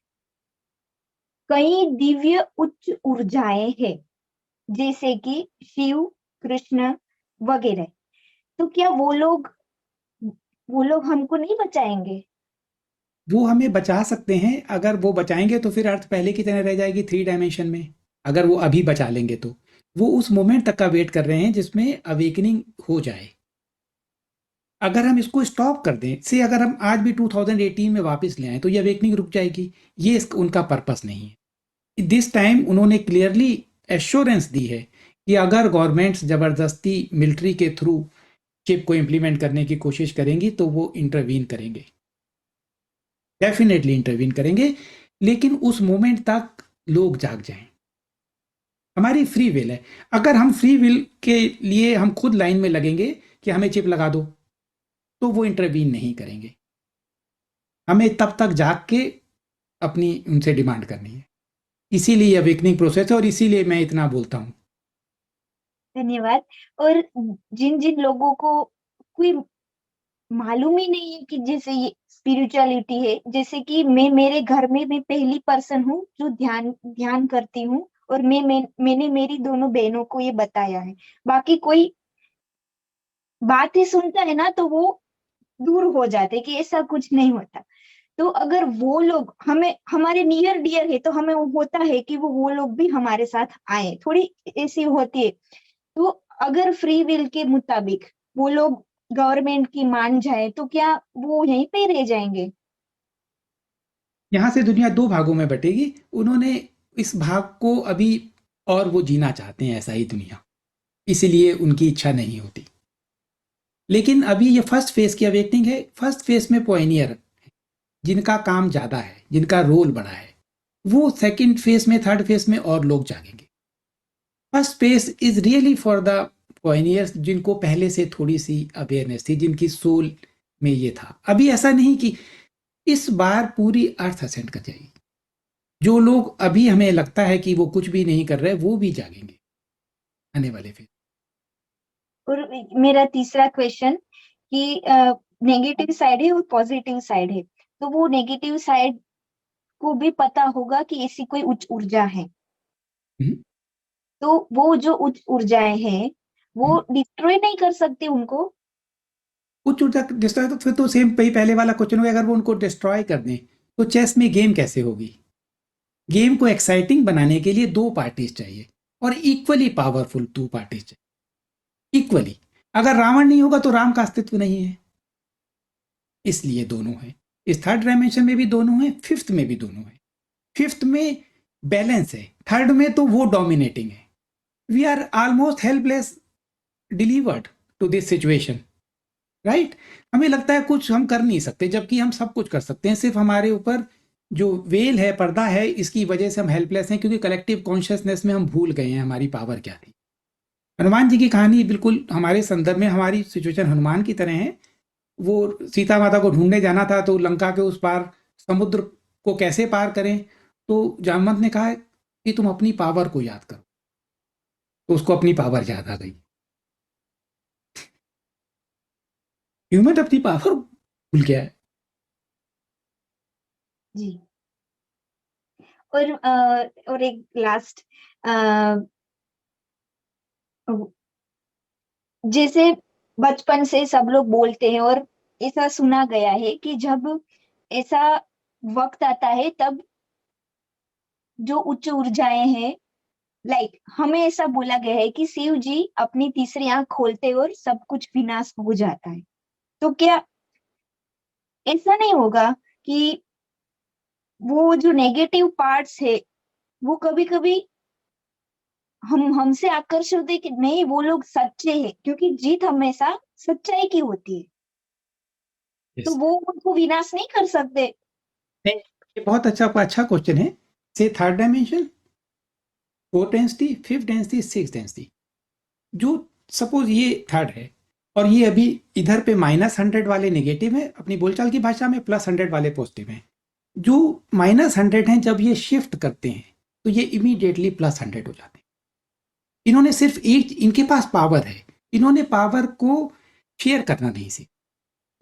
कई दिव्य उच्च ऊर्जाएं हैं, जैसे कि शिव, कृष्ण वगैरह। तो क्या वो लोग हमको नहीं बचाएंगे? वो हमें बचा सकते हैं। अगर वो बचाएँगे तो फिर अर्थ पहले की तरह रह जाएगी 3 डायमेंशन में। अगर वो अभी बचा लेंगे तो। वो उस मोमेंट तक का वेट कर रहे हैं जिसमें अवेकनिंग हो जाए। अगर हम इसको स्टॉप कर दें, से अगर हम आज भी 2018 में वापस ले आएँ तो ये अवेकनिंग रुक जाएगी। ये उनका पर्पस नहीं है। दिस टाइम उन्होंने क्लियरली एश्योरेंस दी है कि अगर गवर्नमेंट्स ज़बरदस्ती मिलिट्री के थ्रू चिप को इम्प्लीमेंट करने की कोशिश करेंगी तो वो इंटरवीन करेंगे। डेफिनेटली इंटरवीन करेंगे, लेकिन उस मोमेंट तक लोग जाग जाएं। हमारी फ्री विल है। अगर हम फ्री विल के लिए हम खुद लाइन में लगेंगे कि हमें चिप लगा दो, तो वो इंटरवीन नहीं करेंगे। हमें तब तक जाग के अपनी उनसे डिमांड करनी है। इसीलिए अवेकनिंग प्रोसेस है और इसीलिए मैं इतना बोलता हूँ। धन्यवाद। और जिन जिन लोगों को कोई मालूम ही नहीं है कि जैसे ये स्पिरिचुअलिटी है, जैसे कि मेरे घर में मैं पहली पर्सन हूँ जो ध्यान ध्यान करती हूँ, और मैंने मेरी दोनों बहनों को ये बताया है। बाकी कोई बात ही सुनता है ना तो वो दूर हो जाते कि ऐसा कुछ नहीं होता। तो अगर वो लोग हमें हमारे नियर डियर है तो हमें होता है कि वो लोग भी हमारे साथ आए, थोड़ी ऐसी होती है। तो अगर फ्री विल के मुताबिक वो लोग गवर्नमेंट की मान जाए तो क्या वो यहीं पे ही रह जाएंगे? यहाँ से दुनिया 2 भागों में बटेगी। उन्होंने इस भाग को अभी और वो जीना चाहते हैं ऐसा ही दुनिया, इसीलिए उनकी इच्छा नहीं होती। लेकिन अभी ये फर्स्ट फेज की अवेकनिंग है। फर्स्ट फेज में पॉइनियर जिनका काम ज़्यादा है, जिनका रोल बड़ा है, वो सेकंड फेज में, थर्ड फेज में और लोग जागेंगे। First phase is really for the pioneers जिनको पहले से थोड़ी सी अवेयरनेस थी, जिनकी सोल में ये था। अभी ऐसा नहीं कि इस बार पूरी अर्थ असेंड कर जाएगी। जो लोग अभी हमें लगता है कि वो कुछ भी नहीं कर रहे, वो भी जागेंगे आने वाले फेज। और मेरा तीसरा क्वेश्चन कि नेगेटिव साइड है और पॉजिटिव साइड है, तो वो नेगेटिव साइड को भी पता होगा कि ऐसी कोई उच्च ऊर्जा है, हम्म, तो वो जो उच्च ऊर्जाएं हैं वो डिस्ट्रॉय नहीं कर सकती उनको। कुछ ऊर्जा डिस्ट्रॉय, तो फिर तो सेम पहले वाला क्वेश्चन हो गया। अगर वो उनको डिस्ट्रॉय कर दें तो चेस में गेम कैसे होगी? गेम को एक्साइटिंग बनाने के लिए 2 पार्टीज चाहिए और इक्वली पावरफुल 2 पार्टीज चाहिए, इक्वली। अगर रावण नहीं होगा तो राम का अस्तित्व नहीं है, इसलिए दोनों है। इस थर्ड डायमेंशन में भी दोनों है, फिफ्थ में भी दोनों है। फिफ्थ में बैलेंस है, थर्ड में तो वो डोमिनेटिंग है। We are almost helpless delivered to this situation, right? हमें लगता है कुछ हम कर नहीं सकते, जबकि हम सब कुछ कर सकते हैं। सिर्फ हमारे ऊपर जो वेल है, पर्दा है, इसकी वजह से हम हेल्पलेस हैं, क्योंकि कलेक्टिव कॉन्शियसनेस में हम भूल गए हैं हमारी पावर क्या थी। हनुमान जी की कहानी बिल्कुल हमारे संदर्भ में, हमारी सिचुएशन हनुमान की तरह है। वो सीता माता को ढूंढने जाना था, तो लंका के उस पार समुद्र को कैसे पार करें, तो जामवंत ने कहा कि तुम अपनी पावर को याद करो, तो उसको अपनी पावर याद आ गई। ह्यूमन अपनी पावर भूल गया है। जी। और एक लास्ट, जैसे बचपन से सब लोग बोलते हैं और ऐसा सुना गया है कि जब ऐसा वक्त आता है तब जो उच्च ऊर्जाएं हैं, लाइक हमें ऐसा बोला गया है कि शिव जी अपनी तीसरी आंख खोलते और सब कुछ विनाश हो जाता है। तो क्या ऐसा नहीं होगा कि वो जो नेगेटिव पार्ट्स है वो कभी कभी हमसे आकर्षित होते कि नहीं वो लोग सच्चे हैं, क्योंकि जीत हमेशा सच्चाई की होती है, तो वो उनको विनाश नहीं कर सकते। नहीं, ये बहुत अच्छा क्वेश्चन है। से third dimension, fourth density, fifth density, six density, जो सपोज ये थर्ड है और ये अभी इधर पे -100 वाले नेगेटिव है, अपनी बोलचाल की भाषा में +100 वाले पॉजिटिव हैं। जो -100 हैं, जब ये शिफ्ट करते हैं तो ये इमीडिएटली +100 हो जाते हैं। इन्होंने सिर्फ एक, इनके पास पावर है, इन्होंने पावर को शेयर करना नहीं सीखा,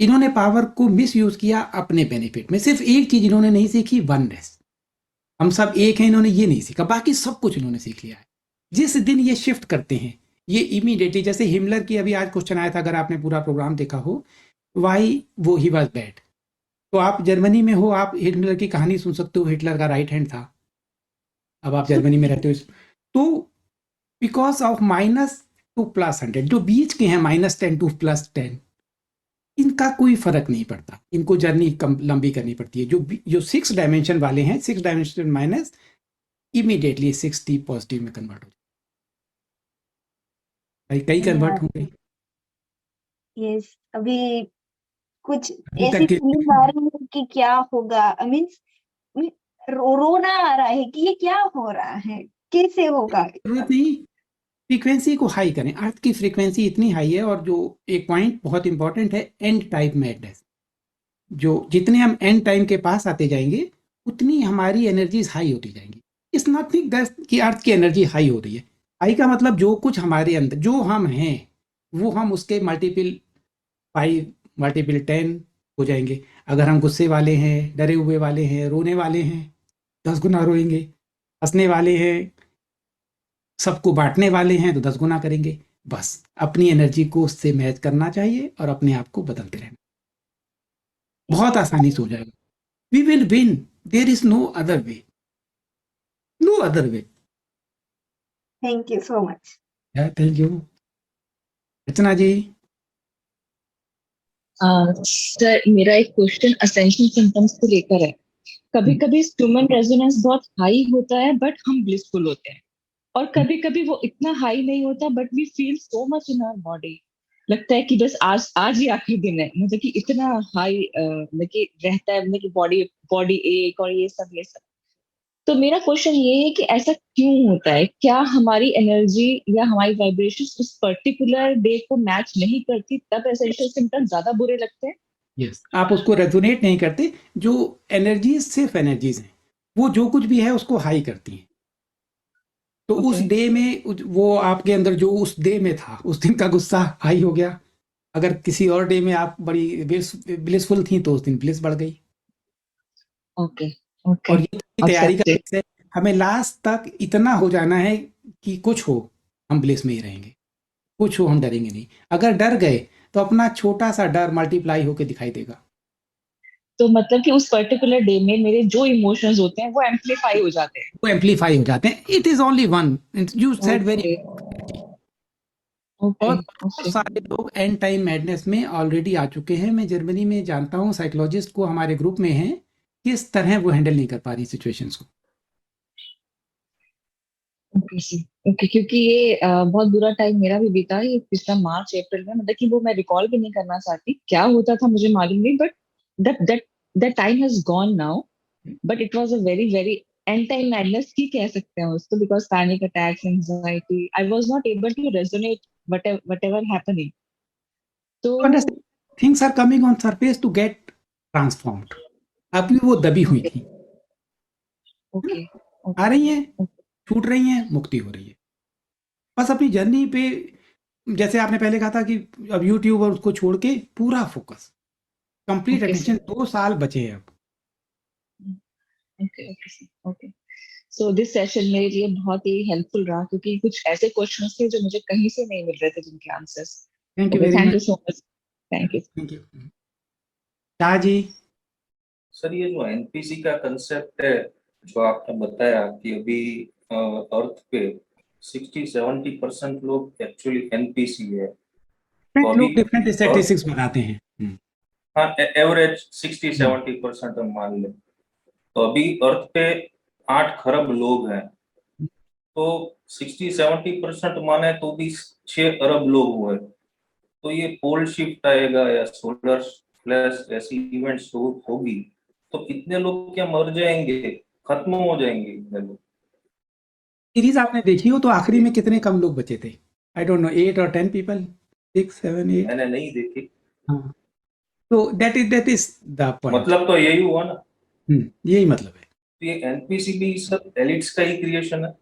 इन्होंने पावर को मिस यूज किया अपने बेनिफिट में। सिर्फ एक चीज इन्होंने नहीं सीखी, वननेस। हम सब एक हैं, इन्होंने ये नहीं सीखा, बाकी सब कुछ इन्होंने सीख लिया है। जिस दिन ये शिफ्ट करते हैं, ये इमीडिएटली, जैसे हिमलर की अभी आज क्वेश्चन आया था, अगर आपने पूरा प्रोग्राम देखा हो, वाई वो ही वॉज बैड। तो आप जर्मनी में हो, आप हिटलर की कहानी सुन सकते हो, हिटलर का राइट हैंड था। अब आप जर्मनी में रहते हो, तो बिकॉज ऑफ -2 +100, जो बीच के हैं -10 टू +10, इनका कोई फर्क नहीं पड़ता, इनको जर्नी कम लंबी करनी पड़ती है। जो 6 डायमेंशन वाले हैं, 6 डायमेंशन माइनस, इमीडिएटली 60 पॉजिटिव में कन्वर्ट हो जाए। कई कन्वर्ट होंगे। यस, अभी कुछ अभी ऐसी तक फीलिंग आ रही है कि क्या होगा, आई मीन्स रोना आ रहा है कि ये क्या हो रहा है, कैसे होगा। जरूरत नहीं, फ्रीक्वेंसी को हाई करें। अर्थ की फ्रीक्वेंसी इतनी हाई है, और जो एक पॉइंट बहुत इंपॉर्टेंट है, एंड टाइम मैडनेस। जो जितने हम एंड टाइम के पास आते जाएंगे, उतनी हमारी एनर्जीज हाई होती जाएंगी। इट्स नथिंग दैट कि अर्थ की एनर्जी हाई हो रही है। हाई का मतलब जो कुछ हमारे अंदर, जो हम हैं, वो हम उसके मल्टीपल 5, मल्टीपल 10 हो जाएंगे। अगर हम गुस्से वाले हैं, डरे हुए वाले हैं, रोने वाले हैं, 10 गुना रोएंगे। हंसने वाले हैं, सबको बांटने वाले हैं, तो 10 गुना करेंगे। बस अपनी एनर्जी को उससे मैच करना चाहिए और अपने आप को बदलते रहना, बहुत आसानी से हो जाएगा। We will win, there is no other way, no other way. Thank you so much. Thank you. Rachna ji. Sir, मेरा एक क्वेश्चन असेंशन सिम्टम्स को लेकर है। कभी कभी ह्यूमन रेजोनेंस बहुत हाई होता है बट हम ब्लिसफुल होते हैं, और कभी कभी वो इतना हाई नहीं होता but we feel so much in our body, लगता है कि बस आज आज ही आखिरी दिन है, मतलब कि इतना हाई मतलब कि रहता है, मतलब कि बॉडी बॉडी एक और ये सब। तो मेरा क्वेश्चन ये है कि ऐसा क्यों होता है? क्या हमारी एनर्जी या हमारी वाइब्रेशन उस पर्टिकुलर डे को मैच नहीं करती, तब एसेंशियल सिम्टम्स ज्यादा बुरे लगते हैं? यस, आप उसको रेजोनेट नहीं करते। जो एनर्जीज सिर्फ एनर्जीज हैं, वो जो कुछ भी है उसको हाई करती हैं। तो उस ओके। डे में वो आपके अंदर जो उस डे में था, उस दिन का गुस्सा हाई हो गया। अगर किसी और डे में आप बड़ी ब्लिसफुल थी तो उस दिन ब्लिस बढ़ गई। ओके। ओके। और ये तैयारी का एक्सेप्टेड। केस है। हमें लास्ट तक इतना हो जाना है कि कुछ हो हम ब्लिस में ही रहेंगे, कुछ हो हम डरेंगे नहीं। अगर डर गए तो अपना छोटा सा डर मल्टीप्लाई होकर दिखाई देगा। तो मतलब कि उस पर्टिकुलर डे में मेरे जो इमोशंस होते हैं वो एम्पलीफाई हो जाते हैं। वो एम्पलीफाई हो जाते हैं। It is only one, you said very. Okay. Okay. और बहुत ओके। सारे लोग एंड टाइम मैडनेस में ऑलरेडी आ चुके हैं। मैं जर्मनी में जानता हूँ साइकोलॉजिस्ट को हमारे ग्रुप में हैं, किस तरह वो हैंडल नहीं कर पा रही सिचुएशंस को। ओके सी। ओके, क्योंकि ये बहुत बुरा टाइम मेरा भी बीता है, ये पिछला मार्च अप्रैल में, मतलब कि वो मैं रिकॉल भी नहीं करना चाहती क्या होता था, मुझे मालूम नहीं, but that that that time has gone now. But it was a very very end time madness की कह सकते हैं उसको, because panic attacks, anxiety, I was not able to resonate whatever happening. तो understand, things are coming on surface to get transformed. अभी वो दबी हुई ओके। थी, ओके। आ ओके। रही हैं, छूट रही हैं, मुक्ति हो रही है। बस अपनी जर्नी पे, जैसे आपने पहले कहा था कि अब यूट्यूब और उसको छोड़ के पूरा फोकस, कंप्लीट ओके अटेंशन। 2 साल बचे हैं अब। Okay. Okay okay. So this session मेरे लिए बहुत ही हेल्पफुल रहा, क्योंकि कुछ ऐसे क्वेश्चंस थे जो मुझे कहीं से नहीं मिल रहे थे जिनके answers. Thank you okay, very thank you much. So much. Thank you. Thank you. Shah ji. Sir, ये जो एनपीसी का कंसेप्ट है जो आपने बताया कि अभी अर्थ पे 60-70% लोग एक्चुअली एनपीसी है, तो अभी लोग डिफरेंट अर्थ, स्टैटिस्टिक्स बनाते हैं। हाँ, एवरेज 60-70% हम मान लें, तो अभी अर्थ पे 8 खरब लोग हैं, तो 60-70% माने तो भी 6 अरब लोग हुए। तो ये पोल शिफ्ट आएगा या सोलर फ्लैश ऐसी इवेंट्स होगी, तो इतने लोग क्या मर जाएंगे, खत्म हो जाएंगे इतने लोग? सीरीज आपने देखी हो तो आखिरी में कितने कम लोग बचे थे? आई डोंट नो, 8 और 10 पीपल, 6 7 8। मैंने नहीं देखी। हाँ, तो दैट इज द पॉइंट। मतलब तो यही हुआ ना, यही मतलब है। तो ये एनपीसी भी सब एलिट्स का ही क्रिएशन है।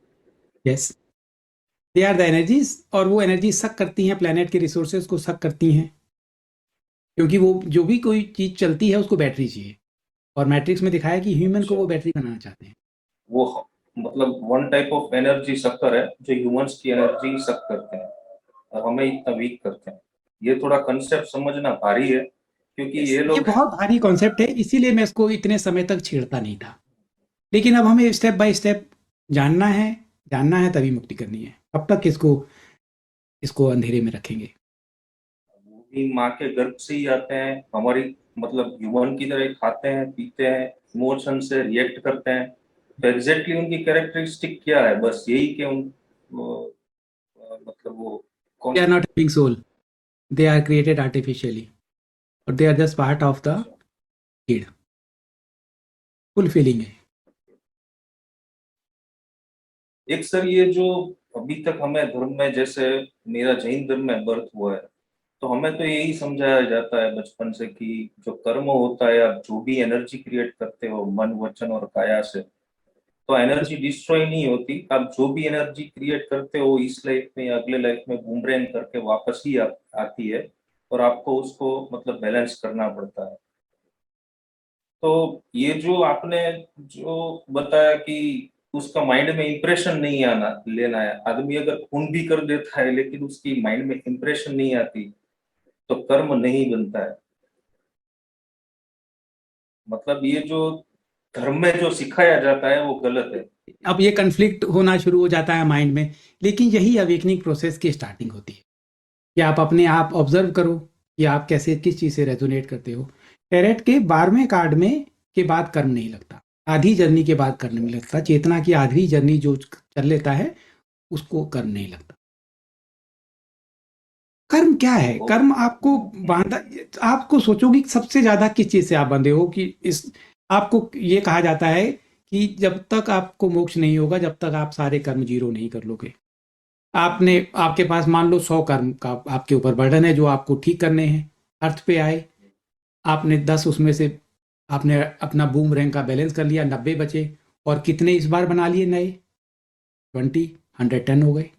Yes, they are the energies, और वो एनर्जी सक करती हैं, प्लेनेट के रिसोर्सेज को सक करती हैं, क्योंकि वो जो भी कोई चीज चलती है उसको बैटरी चाहिए, और मैट्रिक्स में दिखाया कि ह्यूमन को वो बैटरी बनाना चाहते हैं। वो मतलब वन टाइप ऑफ एनर्जी सक्कर है जो ह्यूमंस की एनर्जी सक करते हैं और हमें इतना वीक करते हैं। ये थोड़ा कंसेप्ट समझना भारी है, क्योंकि ये ये लोग बहुत भारी कॉन्सेप्ट है, इसीलिए मैं इसको इतने समय तक छेड़ता नहीं था। लेकिन अब हमें स्टेप बाय स्टेप जानना है तभी मुक्ति करनी है। अब तक इसको अंधेरे में रखेंगे। वो भी माँ के गर्भ से ही आते हैं, हमारी मतलब ह्यूमन की तरह खाते हैं, पीते हैं, इमोशन से रिएक्ट करते हैं। तो एग्जैक्टली उनकी कैरेक्टरिस्टिक क्या है? बस यही कि मतलब वो कौन, they are not having soul, they are created artificially, और they are just part of the kid. Full feeling है। एक सर ये जो अभी तक हमें धर्म में, जैसे मेरा जैन धर्म में बर्थ हुआ है, तो हमें तो यही समझाया जाता है बचपन से कि जो कर्म होता है, आप जो भी एनर्जी क्रिएट करते हो मन वचन और काया से, तो एनर्जी डिस्ट्रॉय नहीं होती। आप जो भी एनर्जी क्रिएट करते हो इस लाइफ में या अगले लाइफ में बूमरैंग करके वापस ही आती है, और आपको उसको मतलब बैलेंस करना पड़ता है। तो ये जो आपने जो बताया कि उसका माइंड में इंप्रेशन नहीं आना लेना है, आदमी अगर खून भी कर देता है लेकिन उसकी माइंड में इंप्रेशन नहीं आती तो कर्म नहीं बनता है। मतलब ये जो धर्म में जो सिखाया जाता है वो गलत है। अब ये कन्फ्लिक्ट होना शुरू हो जाता है माइंड में, लेकिन यही अवेकनिंग प्रोसेस की स्टार्टिंग होती है कि आप अपने आप ऑब्जर्व करो कि आप कैसे किस चीज़ से रेजोनेट करते हो। टैरेट के 12वें कार्ड में के बाद कर्म नहीं लगता, आधी जर्नी के बाद करने में लगता, चेतना की आधी जर्नी जो चल लेता है उसको करने नहीं लगता। कर्म क्या है? कर्म आपको बांधा, आपको सोचोगे कि सबसे ज्यादा किस चीज से आप बंधे हो, कि इस आपको ये कहा जाता है कि जब तक आपको मोक्ष नहीं होगा, जब तक आप सारे कर्म जीरो नहीं कर लोगे। आपने, आपके पास मान लो 100 कर्म का आपके ऊपर बर्डन है जो आपको ठीक करने हैं, अर्थ पे आए, आपने 10 उसमें से आपने अपना बूम रैंक का बैलेंस कर लिया, 90 बचे, और कितने इस बार बना लिए नए? 20, 110 हो गए।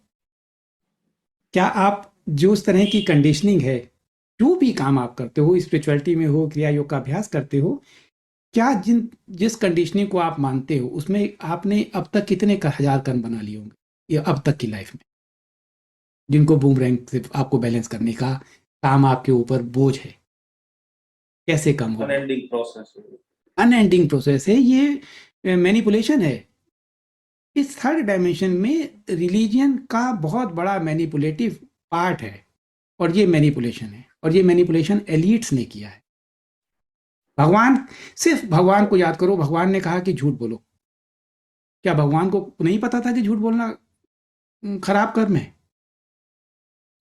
क्या आप जो उस तरह की कंडीशनिंग है, जो भी काम आप करते हो, स्पिरिचुअलिटी में हो, क्रिया योग का अभ्यास करते हो, क्या जिस कंडीशनिंग को आप मानते हो उसमें आपने अब तक कितने हजार कर्म बना लिए होंगे ये अब तक की लाइफ में, जिनको बूम रैंक से आपको बैलेंस करने का काम आपके ऊपर बोझ है? कैसे कम हो? अनएंडिंग प्रोसेस है ये, मैनिपुलेशन है। इस थर्ड डायमेंशन में रिलीजियन का बहुत बड़ा मैनिपुलेटिव पार्ट है, और ये मैनिपुलेशन है, और ये मैनिपुलेशन एलिट्स ने किया है। भगवान, सिर्फ भगवान को याद करो, भगवान ने कहा कि झूठ बोलो। क्या भगवान को नहीं पता था कि झूठ बोलना खराब कर्म है?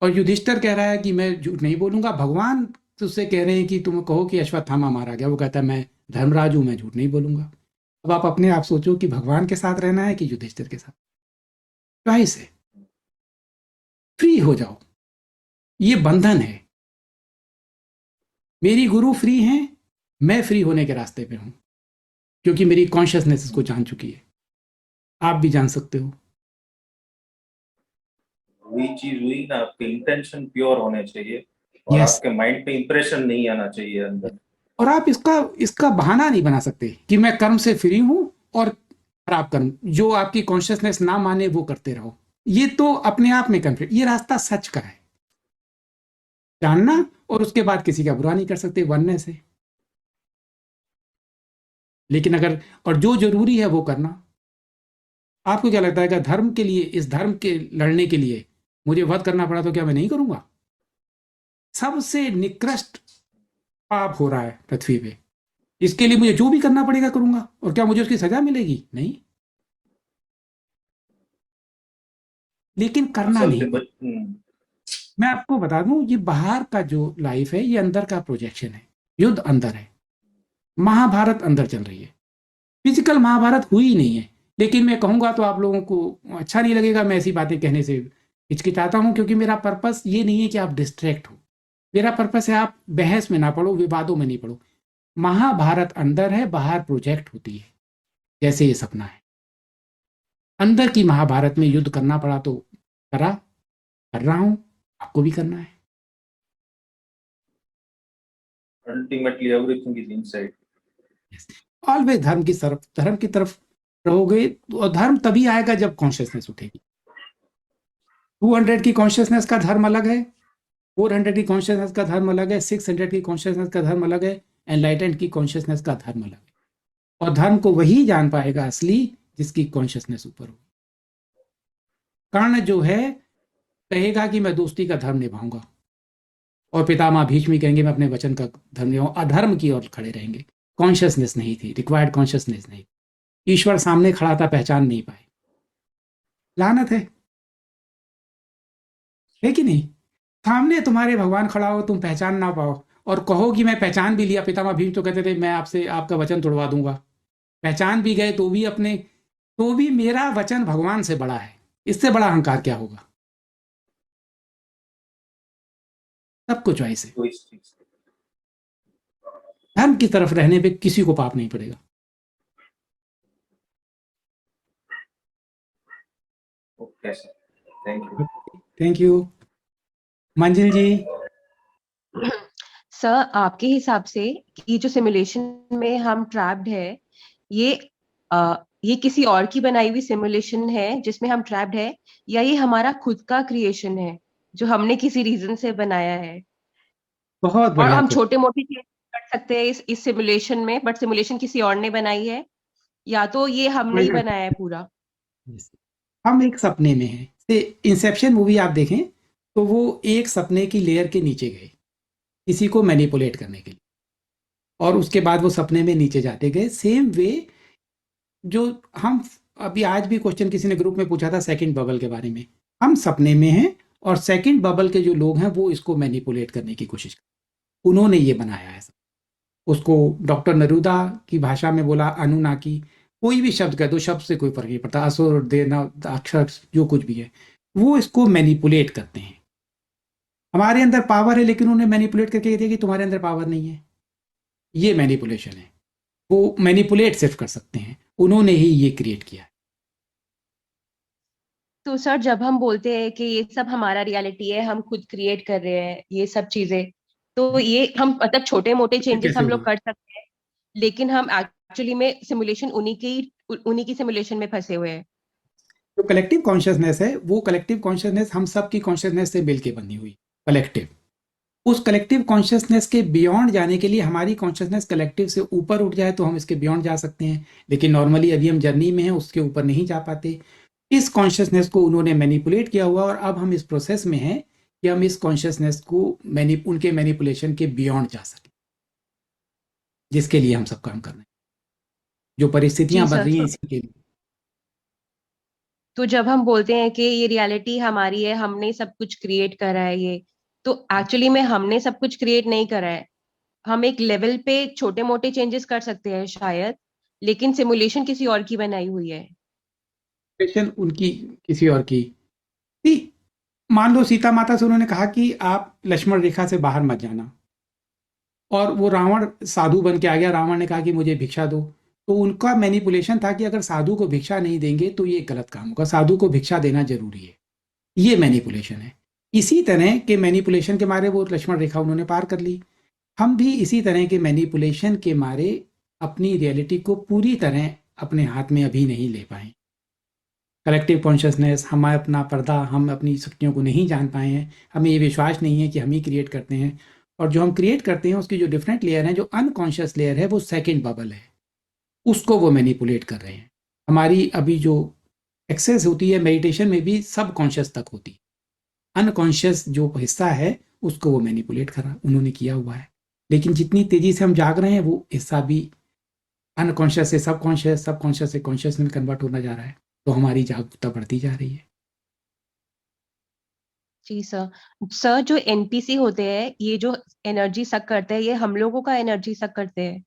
और युधिष्ठिर कह रहा है कि मैं झूठ नहीं बोलूंगा, भगवान उससे कह रहे हैं कि तुम कहो कि अश्वत्थामा मारा गया, वो कहता है मैं धर्मराज हूं, मैं झूठ नहीं बोलूंगा। अब आप अपने आप सोचो कि भगवान के साथ रहना है कि युधिष्ठिर के साथ? चॉइस है, फ्री हो जाओ, ये बंधन है। मेरी गुरु फ्री हैं, मैं फ्री होने के रास्ते पे हूं, क्योंकि मेरी कॉन्शियसनेस इसको जान चुकी है। आप भी जान सकते हो। वही चीज हुई ना, आपके इंटेंशन प्योर होने चाहिए, और Yes. आपके माइंड पे इंप्रेशन नहीं आना चाहिए अंदर। और आप इसका बहाना नहीं बना सकते कि मैं कर्म से फ्री हूं और खराब कर्म जो आपकी कॉन्शियसनेस ना माने वो करते रहो। ये तो अपने आप में कंफ्लिक्ट, ये रास्ता सच का है, जानना, और उसके बाद किसी का बुरा नहीं कर सकते, वननेस है। लेकिन अगर, और जो जरूरी है वो करना। आपको क्या लगता है कि धर्म के लिए, इस धर्म के लड़ने के लिए मुझे वध करना पड़ा तो क्या मैं नहीं करूंगा? सबसे निकृष्ट पाप हो रहा है पृथ्वी पे, इसके लिए मुझे जो भी करना पड़ेगा करूंगा, और क्या मुझे उसकी सजा मिलेगी? नहीं, लेकिन करना नहीं। मैं आपको बता दूं, ये बाहर का जो लाइफ है ये अंदर का प्रोजेक्शन है। युद्ध अंदर है, महाभारत अंदर चल रही है। फिजिकल महाभारत हुई नहीं है, लेकिन मैं कहूंगा तो आप लोगों को अच्छा नहीं लगेगा, मैं ऐसी बातें कहने से हिचकिचाता हूं, क्योंकि मेरा पर्पस ये नहीं है कि आप डिस्ट्रैक्ट हो। मेरा पर्पस है आप बहस में ना पड़ो, विवादों में नहीं पड़ो। महाभारत अंदर है, बाहर प्रोजेक्ट होती है, जैसे ये सपना है। अंदर की महाभारत में युद्ध करना पड़ा तो कर रहा हूं, आपको भी करना है। Ultimately everything is inside. Always धर्म की तरफ रहोगे, और धर्म तभी आएगा जब कॉन्शियसनेस उठेगी। 200 की कॉन्शियसनेस का धर्म अलग है, 400 की कॉन्शियसनेस का धर्म अलग है, 600 की कॉन्शियसनेस का धर्म अलग है, एनलाइटेंड की कॉन्शियसनेस का धर्म अलग है। और धर्म को वही जान पाएगा असली जिसकी कॉन्शियसनेस ऊपर हो। कर्ण जो है कहेगा कि मैं दोस्ती का धर्म निभाऊंगा, और पितामह भीष्म कहेंगे मैं अपने वचन का धर्म निभाऊंगा। अधर्म की ओर खड़े रहेंगे। कॉन्शियसनेस नहीं थी, रिक्वायर्ड कॉन्शियसनेस नहीं। ईश्वर सामने खड़ा था, पहचान नहीं पाए। लानत है कि नहीं? सामने तुम्हारे भगवान खड़ा हो, तुम पहचान ना पाओ, और कहो कि मैं पहचान भी लिया। पितामह भीष्म तो कहते थे मैं आपसे आपका वचन तोड़वा दूंगा। पहचान भी गए तो भी मेरा वचन भगवान से बड़ा है। इससे बड़ा अहंकार क्या होगा? सबको चॉइस है। धर्म की तरफ रहने पे किसी को पाप नहीं पड़ेगा। Okay sir, thank you. Thank you. मंजिल जी। सर, आपके हिसाब से ये जो सिमुलेशन में हम ट्रैप्ड है, ये किसी और की बनाई हुई सिमुलेशन है जिसमें हम ट्रैप्ड है, या ये हमारा खुद का क्रिएशन है जो हमने किसी रीजन से बनाया है? बहुत और बढ़िया। हम छोटे मोटे चेंज कर सकते हैं इस सिमुलेशन में, बट सिमुलेशन किसी और ने बनाई है, या तो ये हमने ही बनाया है पूरा? हम एक सपने में हैं। इंसेप्शन मूवी आप देखें तो वो एक सपने की लेयर के नीचे गए किसी को मैनिपुलेट करने के लिए, और उसके बाद वो सपने में नीचे जाते गए। सेम वे जो हम अभी आज भी क्वेश्चन किसी ने ग्रुप में पूछा था सेकंड बबल के बारे में, हम सपने में हैं और सेकंड बबल के जो लोग हैं वो इसको मैनिपुलेट करने की कोशिश कर, उन्होंने ये बनाया है। उसको डॉक्टर नरूदा की भाषा में बोला अनुनाकी, कोई भी शब्द कह दो, शब्द से कोई फर्क नहीं पड़ता, असुर देना अक्षर जो कुछ भी है, वो इसको मैनिपुलेट करते हैं। हमारे अंदर पावर है लेकिन उन्हें मैनिपुलेट करके कहते हैं कि तुम्हारे अंदर पावर नहीं है। ये मैनिपुलेशन है, वो मैनिपुलेट सिर्फ कर सकते हैं, उन्होंने ही ये क्रिएट किया है। तो सर जब हम बोलते हैं कि ये सब हमारा रियलिटी है, हम खुद क्रिएट कर रहे हैं ये सब चीजें, तो ये हम मतलब छोटे मोटे चेंजेस कैसे हम लोग होगा? कर सकते हैं, लेकिन हम एक्चुअली में सिमुलेशन उन्हीं की सिमुलेशन में फंसे हुए हैं। जो कलेक्टिव कॉन्शियसनेस है, वो कलेक्टिव कॉन्शियसनेस हम सब की कॉन्शियसनेस से मिलके बनी हुई कलेक्टिव। उस कलेक्टिव कॉन्शियसनेस के बियॉन्ड जाने के लिए हमारी कॉन्शियसनेस कलेक्टिव से ऊपर उठ जाए तो हम इसके बियॉन्ड जा सकते हैं, लेकिन नॉर्मली अभी हम जर्नी में हैं, उसके ऊपर नहीं जा पाते। इस कॉन्शियसनेस को उन्होंने मैनिपुलेट किया हुआ और अब हम इस प्रोसेस में हैं कि हम इस कॉन्शियसनेस को उनके मैनिपुलेशन के बियॉन्ड जा सकें, जिसके लिए हम सब काम कर रहे हैं, जो परिस्थितियां जी बन सर, रही हैं इसी के लिए। तो जब हम बोलते हैं कि ये रियलिटी हमारी है, हमने सब कुछ क्रिएट करा है ये, तो एक्चुअली में हमने सब कुछ क्रिएट नहीं करा है। हम एक लेवल पे छोटे मोटे चेंजेस कर सकते हैं शायद, लेकिन सिमुलेशन किसी और की बनाई हुई है। मैनिपुलेशन उनकी किसी और की थी। मान लो सीता माता से उन्होंने कहा कि आप लक्ष्मण रेखा से बाहर मत जाना, और वो रावण साधु बन के आ गया, रावण ने कहा कि मुझे भिक्षा दो, तो उनका मैनिपुलेशन था कि अगर साधु को भिक्षा नहीं देंगे तो ये गलत काम होगा, साधु को भिक्षा देना जरूरी है। ये मैनिपुलेशन है। इसी तरह के मैनिपुलेशन के मारे वो लक्ष्मण रेखा उन्होंने पार कर ली। हम भी इसी तरह के मैनिपुलेशन के मारे अपनी रियलिटी को पूरी तरह अपने हाथ में अभी नहीं ले पाए। कलेक्टिव कॉन्शियसनेस, हम अपना पर्दा, हम अपनी शक्तियों को नहीं जान पाए हैं, हमें ये विश्वास नहीं है कि हम ही क्रिएट करते हैं, और जो हम क्रिएट करते हैं उसकी जो डिफरेंट लेयर है, जो अनकॉन्शियस लेयर है, वो सेकंड बबल है, उसको वो मैनिपुलेट कर रहे हैं। हमारी अभी जो एक्सेस होती है मेडिटेशन में भी सब कॉन्शियस तक होती है, अनकॉन्शियस जो हिस्सा है उसको वो मैनिपुलेट करा उन्होंने किया हुआ है। लेकिन जितनी तेजी से हम जाग रहे हैं वो हिस्सा भी अनकॉन्शियस से सबकॉन्शियस, सबकॉन्शियस से कॉन्शियस में कन्वर्ट होना जा रहा है, तो हमारी जागरूकता बढ़ती जा रही है। जी सर। सर जो एनपीसी होते हैं, ये जो एनर्जी सक करते हैं, ये हम लोगों का एनर्जी सक करते हैं,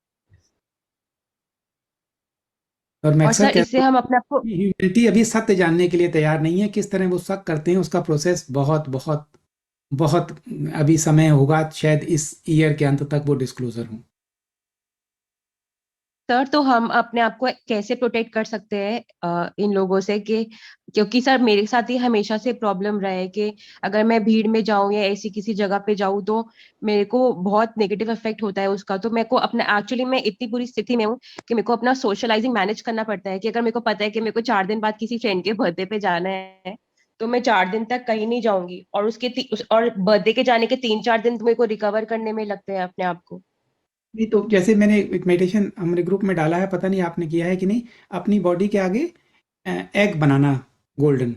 और मैं और अक्सर सर कहता इससे हूँ हम अपने आप को कि ह्यूमैनिटी अभी सत्य जानने के लिए तैयार नहीं है, किस तरह वो शक करते हैं उसका प्रोसेस बहुत बहुत बहुत अभी समय होगा, शायद इस ईयर के अंत तक वो डिस्क्लोजर हो। सर तो हम अपने आप को कैसे प्रोटेक्ट कर सकते हैं इन लोगों से, कि क्योंकि सर मेरे साथ ही हमेशा से प्रॉब्लम रहा है कि अगर मैं भीड़ में जाऊं या ऐसी किसी जगह पे जाऊं तो मेरे को बहुत नेगेटिव इफेक्ट होता है उसका। तो मेरे को अपना एक्चुअली मैं इतनी बुरी स्थिति में हूँ कि मेरे को अपना सोशलाइजिंग मैनेज करना पड़ता है, कि अगर मेरे को पता है कि मेरे को 4 दिन बाद किसी फ्रेंड के बर्थडे पे जाना है तो मैं 4 दिन तक कहीं नहीं जाऊंगी, और और बर्थडे के जाने के 3-4 दिन तो मेरे को रिकवर करने में लगते हैं अपने आप को। नहीं तो जैसे मैंने एक मेडिटेशन हमने ग्रुप में डाला है, पता नहीं आपने किया है कि नहीं, अपनी बॉडी के आगे एग बनाना गोल्डन,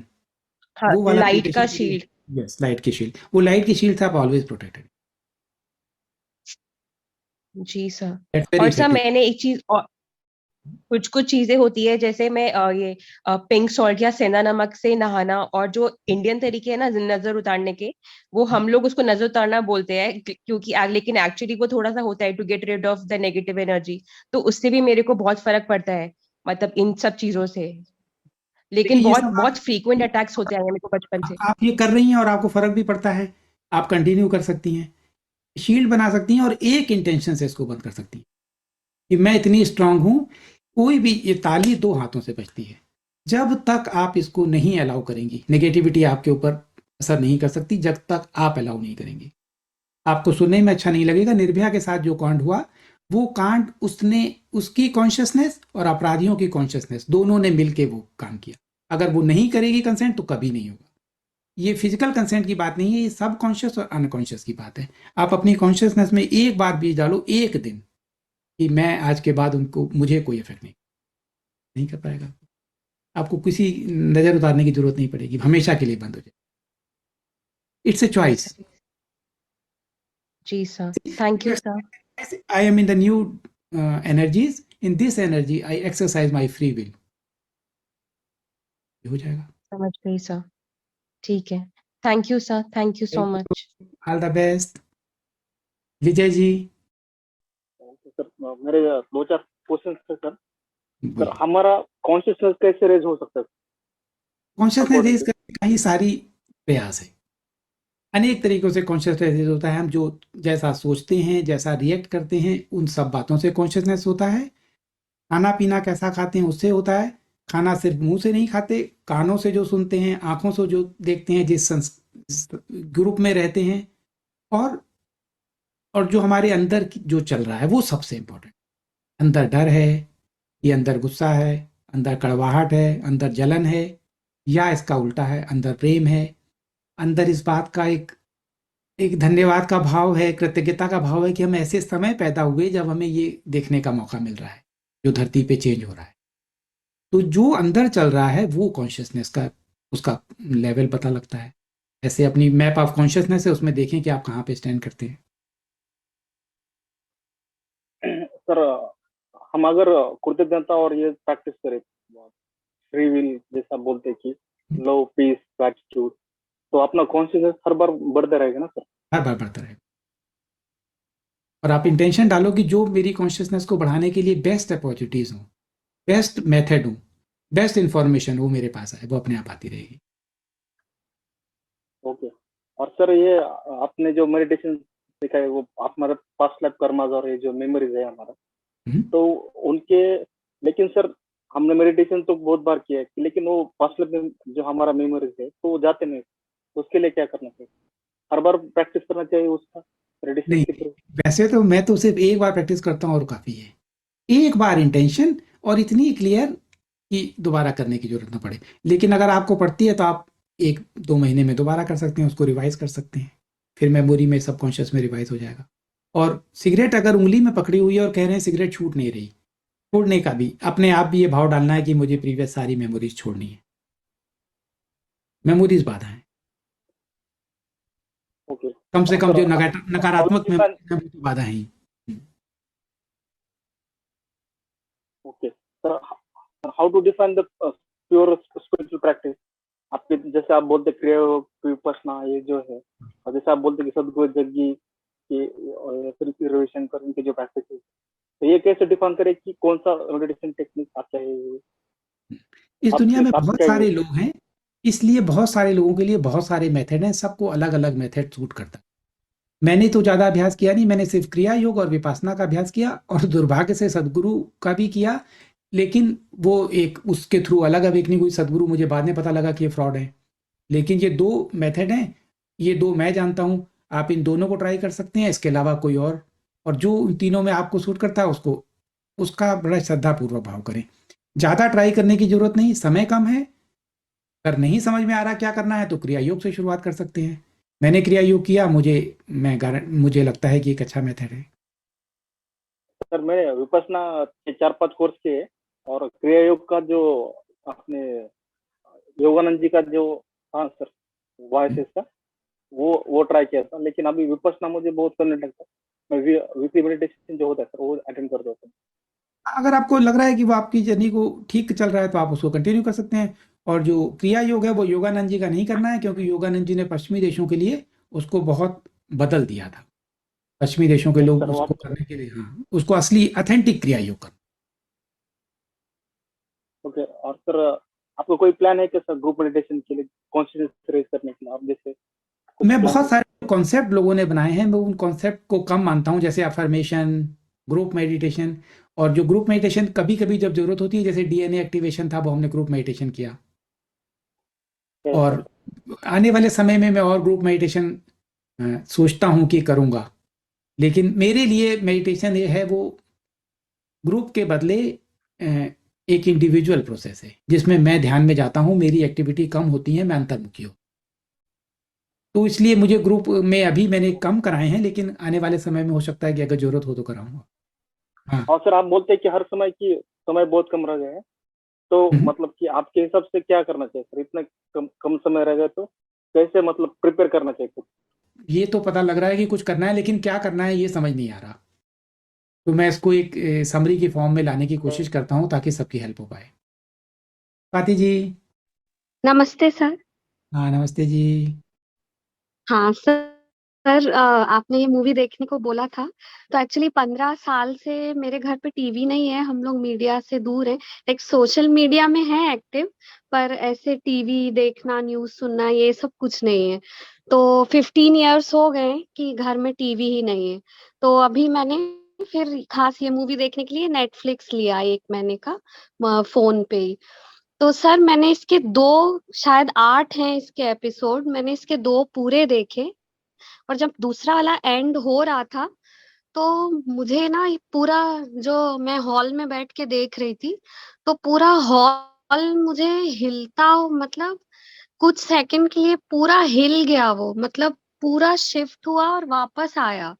हाँ, वो वाला लाइट का मेडिटेशन। शील्ड। यस, लाइट की शील्ड, वो लाइट की शील्ड से आप ऑलवेज प्रोटेक्टेड। जी सर। दैट्स वेरी और सर इफेक्टिव। मैंने एक चीज और, कुछ कुछ चीजें होती है जैसे मैं ये पिंक सॉल्ट या सेंधा नमक से नहाना, और जो इंडियन तरीके है ना नजर उतारने के, वो हम लोग उसको नजर उतारना बोलते हैं क्योंकि लेकिन एक्चुअली वो थोड़ा सा होता है to get rid of the negative energy. तो उससे भी मेरे को बहुत फर्क पड़ता है, मतलब इन सब चीजों से। लेकिन देखिए ये बहुत सब बहुत फ्रीक्वेंट अटैक्स होते हैं मेरे को बचपन से। आप ये कर रही हैं और आपको फर्क भी पड़ता है, आप कंटिन्यू कर सकती हैं, शील्ड बना सकती हैं और एक इंटेंशन से इसको बंद कर सकती हैं कि मैं इतनी स्ट्रांग हूं। कोई भी, ये ताली 2 हाथों से बजती है, जब तक आप इसको नहीं अलाउ करेंगी, नेगेटिविटी आपके ऊपर असर नहीं कर सकती जब तक आप अलाउ नहीं करेंगी। आपको सुनने में अच्छा नहीं लगेगा, निर्भया के साथ जो कांड हुआ, वो कांड उसने, उसकी कॉन्शियसनेस और अपराधियों की कॉन्शियसनेस दोनों ने मिलकर वो काम किया। अगर वो नहीं करेगी कंसेंट तो कभी नहीं होगा। ये फिजिकल कंसेंट की बात नहीं है, ये सब कॉन्शियस और अनकॉन्शियस की बात है। आप अपनी कॉन्शियसनेस में एक बात बीज डालो एक दिन कि मैं आज के बाद उनको, मुझे कोई इफेक्ट नहीं कर पाएगा। आपको किसी नजर उतारने की जरूरत नहीं पड़ेगी, हमेशा के लिए बंद हो जाए। It's a choice. जी sir, thank you sir. I am in the new energies. In this energy I exercise my free will, हो जाएगा। समझ गई सर, ठीक है। Thank you sir, thank you so much. All the best. Vijay ji sir मेरे 2-4 क्वेश्चन थे सर। सर बोलिए। हमारा कॉन्शियसनेस कैसे रेज हो सकता है? कॉन्शियसनेस According रेज to- करने का ही सारी प्रयास है। अनेक तरीकों से कॉन्शियसनेस रेज होता है। हम जो जैसा सोचते हैं, जैसा रिएक्ट करते हैं, उन सब बातों से कॉन्शियसनेस होता है। खाना पीना कैसा खाते हैं उससे होता है। खाना सिर्फ मुंह से नहीं खाते, कानों से जो सुनते हैं, आंखों से जो देखते हैं, जिस ग्रुप में रहते हैं, और जो हमारे अंदर जो चल रहा है वो सबसे इम्पोर्टेंट। अंदर डर है, ये अंदर गुस्सा है, अंदर कड़वाहट है, अंदर जलन है, या इसका उल्टा है, अंदर प्रेम है, अंदर इस बात का एक धन्यवाद का भाव है, कृतज्ञता का भाव है कि हम ऐसे समय पैदा हुए जब हमें ये देखने का मौका मिल रहा है जो धरती पे चेंज हो रहा है। तो जो अंदर चल रहा है वो कॉन्शियसनेस का उसका लेवल पता लगता है। ऐसे अपनी मैप ऑफ कॉन्शियसनेस है, उसमें देखें कि आप कहाँ पे स्टैंड करते हैं। सर हम अगर कृतज्ञता और ये प्रैक्टिस करें, फ्री विल जैसा बोलते हैं कि लव, पीस, ग्रैटिट्यूड, तो अपना कॉन्शियसनेस हर बार बढ़ता रहेगा ना सर? हर बार बढ़ता रहेगा। और आप इंटेंशन डालो कि जो मेरी कॉन्शियसनेस को बढ़ाने के लिए बेस्ट अपॉर्चुनिटीज हों, बेस्ट मेथड हो, बेस्ट इंफॉर्मेशन वो मेरे पास आए, वो अपने आप आती रहेगी। ओके। और सर ये आपने जो मेडिटेशन सिखाए वो हमारे पास्ट लाइफ कर्मास और ये जो मेमोरीज है हमारा, तो उनके, लेकिन सर हमने मेडिटेशन तो बहुत बार किया है, लेकिन वो पास्ट लाइफ में जो हमारा मेमोरीज है तो वो जाते नहीं, तो उसके लिए क्या करना चाहिए? हर बार प्रैक्टिस करना चाहिए उसका मेडिटेशन नहीं, के थ्रू? वैसे तो मैं तो सिर्फ एक बार प्रैक्टिस करता हूँ और काफ़ी है। एक बार इंटेंशन और इतनी क्लियर कि दोबारा करने की जरूरत ना पड़े। लेकिन अगर आपको पड़ती है तो आप 1-2 महीने में दोबारा कर सकते हैं, उसको रिवाइज कर सकते हैं, फिर मेमोरी में, सबकॉन्शियस में रिवाइज हो जाएगा। और सिगरेट अगर उंगली में पकड़ी हुई है और कह रहे हैं सिगरेट छूट नहीं रही, छोड़ने का भी अपने आप भी ये भाव डालना है कि मुझे प्रीवियस सारी मेमोरीज छोड़नी है। मेमोरीज बाधा है, ओके। कम से कम जो नकारात्मक define- मेमोरी तो बाधा है ही। Okay sir, how to define the pure spiritual practice? आपके जैसे आप बोलते क्रिया विपश्यना ये जो है, और जैसे आप बोलते कि सदगुरु जग्गी की और फिर रविशंकर इनकी जो प्रैक्टिस है, तो ये कैसे डिफाइन करें कि कौन सा मेडिटेशन टेक्निक अच्छा है? इस दुनिया में आप बहुत क्या सारे लोग हैं, इसलिए बहुत सारे लोगों के लिए बहुत सारे मेथड हैं, सबको अलग अलग मेथड सूट करता है। मैंने तो ज़्यादा अभ्यास किया नहीं, मैंने सिर्फ क्रिया योग और विपासना का अभ्यास किया, और दुर्भाग्य से सदगुरु का भी किया, लेकिन वो एक उसके थ्रू अलग अवेकनिंग हुई। सदगुरु मुझे बाद में पता लगा कि ये फ्रॉड है। लेकिन ये 2 मेथड हैं, ये 2 मैं जानता हूँ, आप इन दोनों को ट्राई कर सकते हैं, इसके अलावा कोई और जो इन तीनों में आपको सूट करता है उसको उसका बड़ा श्रद्धापूर्वक भाव करें। ज़्यादा ट्राई करने की ज़रूरत नहीं, समय कम है। अगर नहीं समझ में आ रहा क्या करना है तो क्रिया योग से शुरुआत कर सकते हैं। मैंने क्रिया योग किया, मुझे लगता है कि एक अच्छा मेथड है। सर मैंने विपश्यना के 4-5 कोर्स किए, और क्रिया योग का जो अपने योगानंद जी का जो, हाँ सर, वॉइस का वो ट्राई किया था, लेकिन अभी विपश्यना मुझे बहुत करने लगता है। मैं वीकली मेडिटेशन जो होता है सर वो अटेंड कर देता हूँ। अगर आपको लग रहा है कि वो आपकी जर्नी को ठीक चल रहा है तो आप उसको कंटिन्यू कर सकते हैं। और जो क्रिया योग है वो योगानंद जी का नहीं करना है, क्योंकि योगानंद जी ने पश्चिमी देशों के लिए उसको बहुत बदल दिया था। पश्चिमी देशों के Yes, लोग sir, उसको वो करने के लिए, हाँ, उसको असली ऑथेंटिक क्रिया योग करना। ओके। और सर आपको कोई प्लान है क्या सर ग्रुप मेडिटेशन के लिए, कॉन्शियसनेस रेज करने के लिए? आप जैसे कुछ मैं प्लान बहुत है? सारे कॉन्सेप्ट लोगों ने बनाए हैं, मैं उन कॉन्सेप्ट को कम मानता हूँ, जैसे अफर्मेशन, ग्रुप मेडिटेशन। और जो ग्रुप मेडिटेशन कभी कभी जब जरूरत होती है, जैसे डीएनए एक्टिवेशन था, वो हमने ग्रुप मेडिटेशन किया। Yes, और sir. आने वाले समय में मैं और ग्रुप मेडिटेशन सोचता हूँ कि करूँगा। लेकिन मेरे लिए मेडिटेशन ये है, वो ग्रुप के बदले एक इंडिविजुअल प्रोसेस है, जिसमें मैं ध्यान में जाता हूँ, मेरी एक्टिविटी कम होती है, मैं अंतर्मुखी हूँ। तो इसलिए मुझे ग्रुप में अभी मैंने कम कराए हैं, लेकिन आने वाले समय में हो सकता है कि अगर जरूरत हो तो कराऊंगा। हाँ। और सर आप बोलते हैं कि हर समय बहुत कम रह गए हैं, तो हम्म। मतलब कि आपके हिसाब से क्या करना चाहिए सर? इतना कम समय रह गए तो कैसे मतलब प्रिपेयर करना चाहिए कुछ? ये तो पता लग रहा है कि कुछ करना है, लेकिन क्या करना है ये समझ नहीं आ रहा। तो मैं इसको एक समरी की फॉर्म में लाने की कोशिश करता हूँ ताकि सबकी हेल्प हो पाए। स्वाति जी। नमस्ते सर। हाँ नमस्ते जी। हाँ सर, आपने ये मूवी देखने को बोला था, तो एक्चुअली 15 साल से मेरे घर पे टीवी नहीं है, हम लोग मीडिया से दूर हैं। लाइक सोशल मीडिया में है एक्टिव, पर ऐसे टीवी देखना, न्यूज़ सुनना ये सब कुछ नहीं है। तो 15 इयर्स हो गए कि घर में टीवी ही नहीं है। तो अभी मैंने फिर खास ये मूवी देखने के लिए नेटफ्लिक्स लिया 1 महीने का फ़ोन पे ही। तो सर मैंने इसके 2 शायद 8 हैं इसके एपिसोड, मैंने इसके 2 पूरे देखे और जब दूसरा वाला एंड हो रहा था, तो मुझे ना ये पूरा जो मैं हॉल में बैठ के देख रही थी, तो पूरा हॉल मुझे हिलता मतलब कुछ सेकंड के लिए पूरा हिल गया वो, मतलब पूरा शिफ्ट हुआ और वापस आया।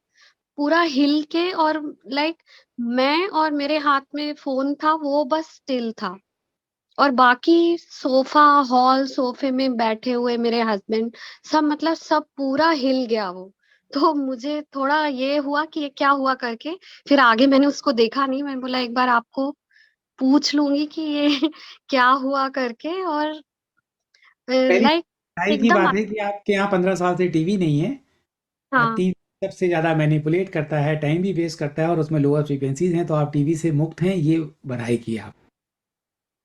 पूरा हिल के और लाइक मैं और मेरे हाथ में फ़ोन था, वो बस स्टिल था। और बाकी सोफा हॉल सोफे में बैठे हुए मेरे हस्बैंड सब मतलब सब पूरा हिल गया वो। तो मुझे थोड़ा ये हुआ कि ये क्या हुआ करके, फिर आगे मैंने उसको देखा नहीं, मैंने बोला एक बार आपको पूछ लूंगी कि ये क्या हुआ करके। और पहली लाइक बधाई की एकदम बात है कि आपके यहाँ 15 साल से टीवी नहीं है। हाँ टीवी सबसे ज़्यादा मैनिपुलेट करता है, टाइम भी वेस्ट करता है और उसमें लोअर फ्रीक्वेंसीज हैं, तो आप टीवी से मुक्त हैं, ये बधाई की आप।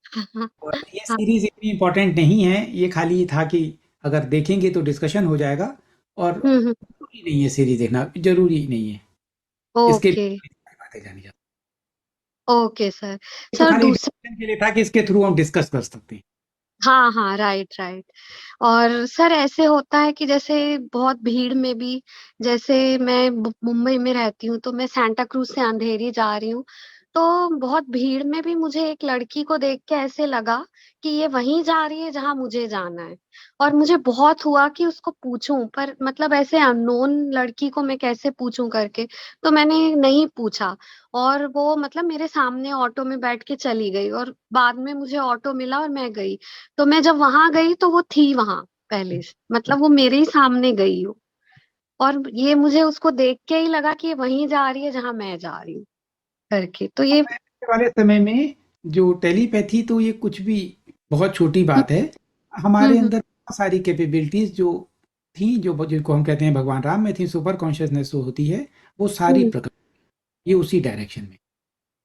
हाँ और ये हाँ सीरीज इतनी इम्पोर्टेंट नहीं है, ये खाली था कि अगर देखेंगे तो डिस्कशन हो जाएगा और हम्म। जरूरी नहीं है सीरीज देखना, जरूरी नहीं है इसके ओके बातें जानी जाती। Okay sir. ये तो सर खाली दूसरा डिस्कशन के लिए था कि इसके थ्रू हम डिस्कस कर सकते हैं। हाँ हाँ राइट राइट। और सर ऐसे होता है कि जैसे बहुत भीड़ में भी, जैसे मैं मुंबई में रहती हूँ तो मैं सांता क्रूज से अंधेरी जा रही हूँ, तो बहुत भीड़ में भी मुझे एक लड़की को देख के ऐसे लगा कि ये वहीं जा रही है जहां मुझे जाना है। और मुझे बहुत हुआ कि उसको पूछूं, पर मतलब ऐसे अननोन लड़की को मैं कैसे पूछूं करके, तो मैंने नहीं पूछा। और वो मतलब मेरे सामने ऑटो में बैठ के चली गई और बाद में मुझे ऑटो मिला और मैं गई। तो मैं जब वहां गई तो वो थी वहां पहले से, मतलब वो मेरे ही सामने गई हो। और ये मुझे उसको देख के ही लगा कि ये वहीं जा रही है जहां मैं जा रही हूँ करके, तो ये आने वाले समय में जो टेलीपैथी, तो ये कुछ भी बहुत छोटी बात है। हमारे हम्म अंदर बहुत सारी कैपेबिलिटीज जो थी, जो जिनको हम कहते हैं भगवान राम में थी, सुपर कॉन्शियसनेस जो होती है, वो सारी हम्म प्रकट, ये उसी डायरेक्शन में।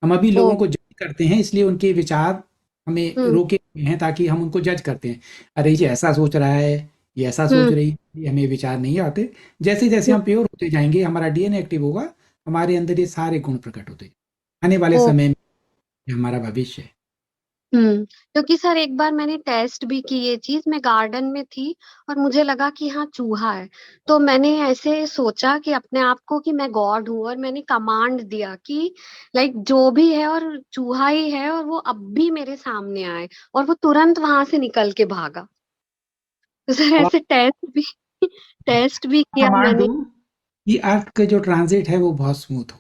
हम अभी ओ लोगों को जज करते हैं, इसलिए उनके विचार हमें हम्म रोके हुए हैं ताकि हम उनको जज करते हैं। अरे ये ऐसा सोच रहा है, ये ऐसा सोच हम्म रही है, ये हमें विचार नहीं आते। जैसे जैसे हम्म, हम प्योर होते जाएंगे, हमारा डीएनए एक्टिव होगा, हमारे अंदर ये सारे गुण प्रकट होते जाएंगे। आने वाले ओ समय में ये हमारा भविष्य है। क्योंकि सर एक बार मैंने टेस्ट भी की ये चीज, मैं गार्डन में थी और मुझे लगा कि हाँ चूहा है। तो मैंने ऐसे सोचा कि अपने आप को कि मैं गॉड हूँ और मैंने कमांड दिया कि लाइक जो भी है और चूहा ही है और वो अब भी मेरे सामने आए, और वो तुरंत वहां से निकल के भागा। तो सर अब ऐसे टेस्ट भी किया कमांड मैंने। दूं कि अर्थ का जो ट्रांजिट है वो बहुत स्मूथ हो,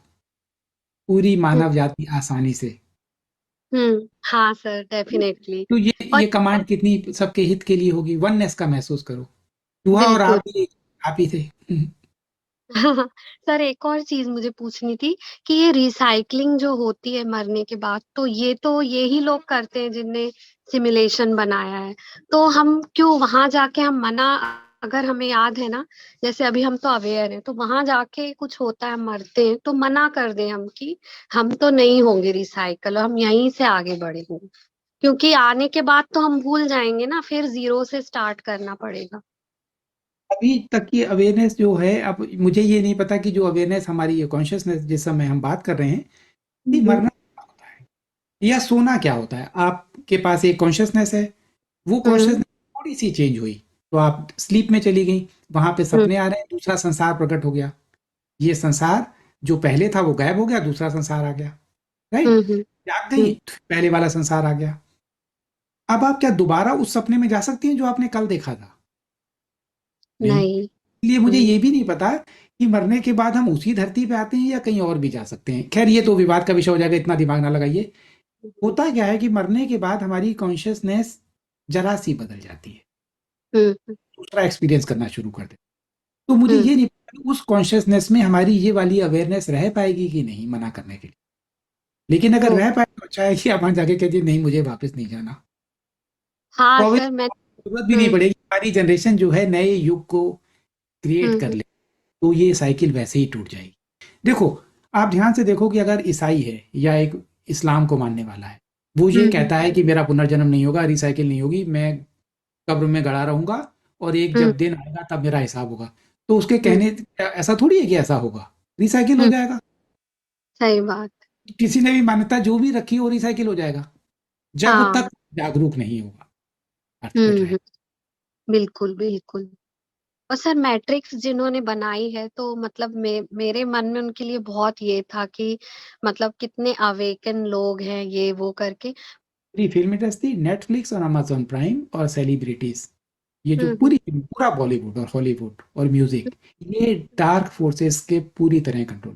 पूरी हम्म मानव जाति आसानी से। हाँ सर डेफिनेटली। तो और ये कमांड कितनी सबके हित के लिए होगी, वननेस का महसूस करो। चूहा और बिल्कुल आप ही थे। हाँ सर एक और चीज मुझे पूछनी थी कि ये रिसाइकलिंग जो होती है मरने के बाद, तो ये ही लोग करते हैं जिनने सिमुलेशन बनाया है। तो हम क्यों वहां जाके हम मना, अगर हमें याद है ना, जैसे अभी हम तो अवेयर हैं, तो वहां जाके कुछ होता है मरते हैं तो मना कर दें हम कि हम तो नहीं होंगे रिसाइकल, हम यहीं से आगे बढ़ेंगे, क्योंकि आने के बाद तो हम भूल जाएंगे ना, फिर जीरो से स्टार्ट करना पड़ेगा। अभी तक की अवेयरनेस जो है, अब मुझे ये नहीं पता कि जो अवेयरनेस हमारी, ये कॉन्शियसनेस जिस समय हम बात कर रहे हैं, कि हम्म मरना क्या होता है या सोना क्या होता है। आपके पास एक कॉन्शियसनेस है, वो हम्म कॉन्शियसनेस थोड़ी सी चेंज हुई तो आप स्लीप में चली गई, वहां पे हम्म सपने आ रहे हैं, दूसरा संसार प्रकट हो गया। ये संसार जो पहले था वो गायब हो गया, दूसरा संसार आ गया। राइट। हम्म जाग हम्म, गई, पहले वाला संसार आ गया। अब आप क्या दोबारा उस सपने में जा सकती हैं जो आपने कल देखा था? नहीं। नहीं इसलिए मुझे नहीं ये भी नहीं पता कि मरने के बाद हम उसी धरती पे आते हैं या कहीं और भी जा सकते हैं। खैर ये तो विवाद का विषय हो जाएगा, इतना दिमाग ना लगाइए। होता क्या है कि मरने के बाद हमारी कॉन्शियसनेस जरा सी बदल जाती है, हम्म दूसरा एक्सपीरियंस करना शुरू कर देते। तो मुझे हम्म ये नहीं पता उस कॉन्शियसनेस में हमारी ये वाली अवेयरनेस रह पाएगी कि नहीं मना करने के लिए। लेकिन अगर रह पाए तो अच्छा है कि आप वहाँ जाके कह दिए नहीं मुझे वापस नहीं जाना, हाँ तो सर, मैं जरूरत भी नहीं पड़ेगी। हमारी जनरेशन जो है नए युग को क्रिएट कर ले तो ये साइकिल वैसे ही टूट जाएगी। देखो आप ध्यान से देखो कि अगर ईसाई है या एक इस्लाम को मानने वाला है, वो ये कहता है कि मेरा पुनर्जन्म नहीं होगा, रिसाइकिल नहीं होगी, मैं कब्र में गड़ा रहूंगा और एक जब दिन आएगा तब मेरा हिसाब होगा। तो उसके कहने ऐसा थोड़ी है कि ऐसा होगा, रिसाइकिल हो जाएगा। सही बात। किसी ने भी मान्यता जो भी रखी हो रिसाइकिल हो जाएगा जब हाँ। तक जागरूक नहीं होगा। अर्थ कट जाएगा। बिल्कुल बिल्कुल। और सर मैट्रिक्स जिन्होंने बनाई है तो मतलब मेरे मन में उनके लिए बहुत ये था कि मतलब कितने अवेकन लोग हैं ये वो करके। पूरी फिल्म इंडस्ट्री, नेटफ्लिक्स और अमेजॉन प्राइम और सेलिब्रिटीज, ये जो हम्म। पूरा बॉलीवुड और हॉलीवुड और म्यूजिक, ये डार्क फोर्सेस के पूरी तरह कंट्रोल,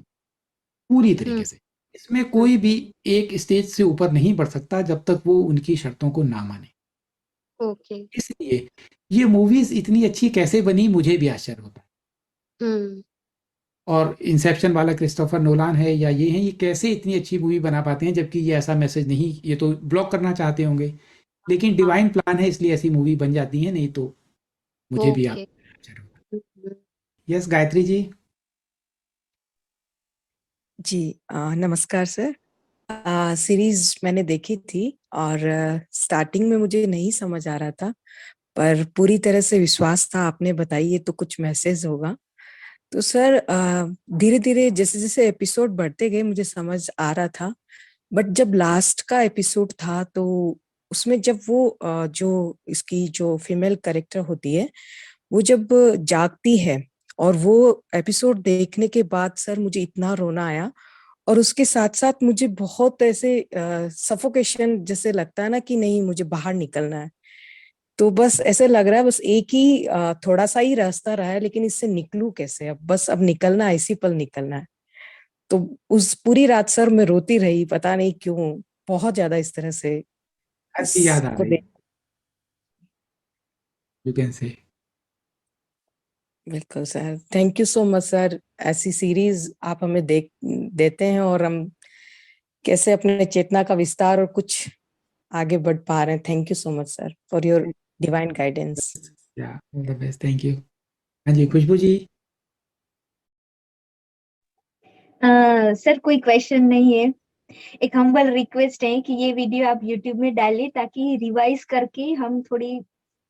पूरी तरीके से। इसमें कोई भी एक स्टेज से ऊपर नहीं बढ़ सकता जब तक वो उनकी शर्तों को ना माने। ओके। इसलिए ये मूवीज इतनी अच्छी कैसे बनी मुझे भी आश्चर्य होता है। और इंसेप्शन वाला क्रिस्टोफर नोलान है या ये हैं, ये कैसे इतनी अच्छी मूवी बना पाते हैं जबकि ये ऐसा मैसेज नहीं, ये तो ब्लॉक करना चाहते होंगे, लेकिन डिवाइन प्लान है इसलिए ऐसी मूवी बन जाती है, नहीं तो मुझे भी आप। यस गायत्री जी। जी नमस्कार सर। सीरीज मैंने देखी थी और स्टार्टिंग में मुझे नहीं समझ आ रहा था, पर पूरी तरह से विश्वास था, आपने बताई ये तो कुछ मैसेज होगा। तो सर धीरे धीरे जैसे जैसे एपिसोड बढ़ते गए मुझे समझ आ रहा था, बट जब लास्ट का एपिसोड था तो उसमें जब वो जो इसकी जो फीमेल कैरेक्टर होती है वो जब जागती है, और वो एपिसोड देखने के बाद सर मुझे इतना रोना आया, और उसके साथ साथ मुझे बहुत ऐसे सफोकेशन जैसे लगता है ना कि नहीं मुझे बाहर निकलना है। तो बस ऐसे लग रहा है बस एक ही थोड़ा सा ही रास्ता रहा है, लेकिन इससे निकलूं कैसे, अब बस अब निकलना है, इसी पल निकलना है। तो उस पूरी रात सर मैं रोती रही, पता नहीं क्यों, बहुत ज्यादा इस तरह से ऐसी याद आ इसको रही, यू कैन से। बिल्कुल sir, thank you so much sir. ऐसी सीरीज आप हमें देते हैं और हम कैसे अपने चेतना का विस्तार और कुछ आगे बढ़ पा रहे हैं। Thank you so much sir for your divine guidance. या all the best, thank you. हाँ जी खुशबू जी। सर कोई क्वेश्चन नहीं है, एक हम्बल रिक्वेस्ट है कि ये वीडियो आप यूट्यूब में डालिए ताकि रिवाइज करके हम थोड़ी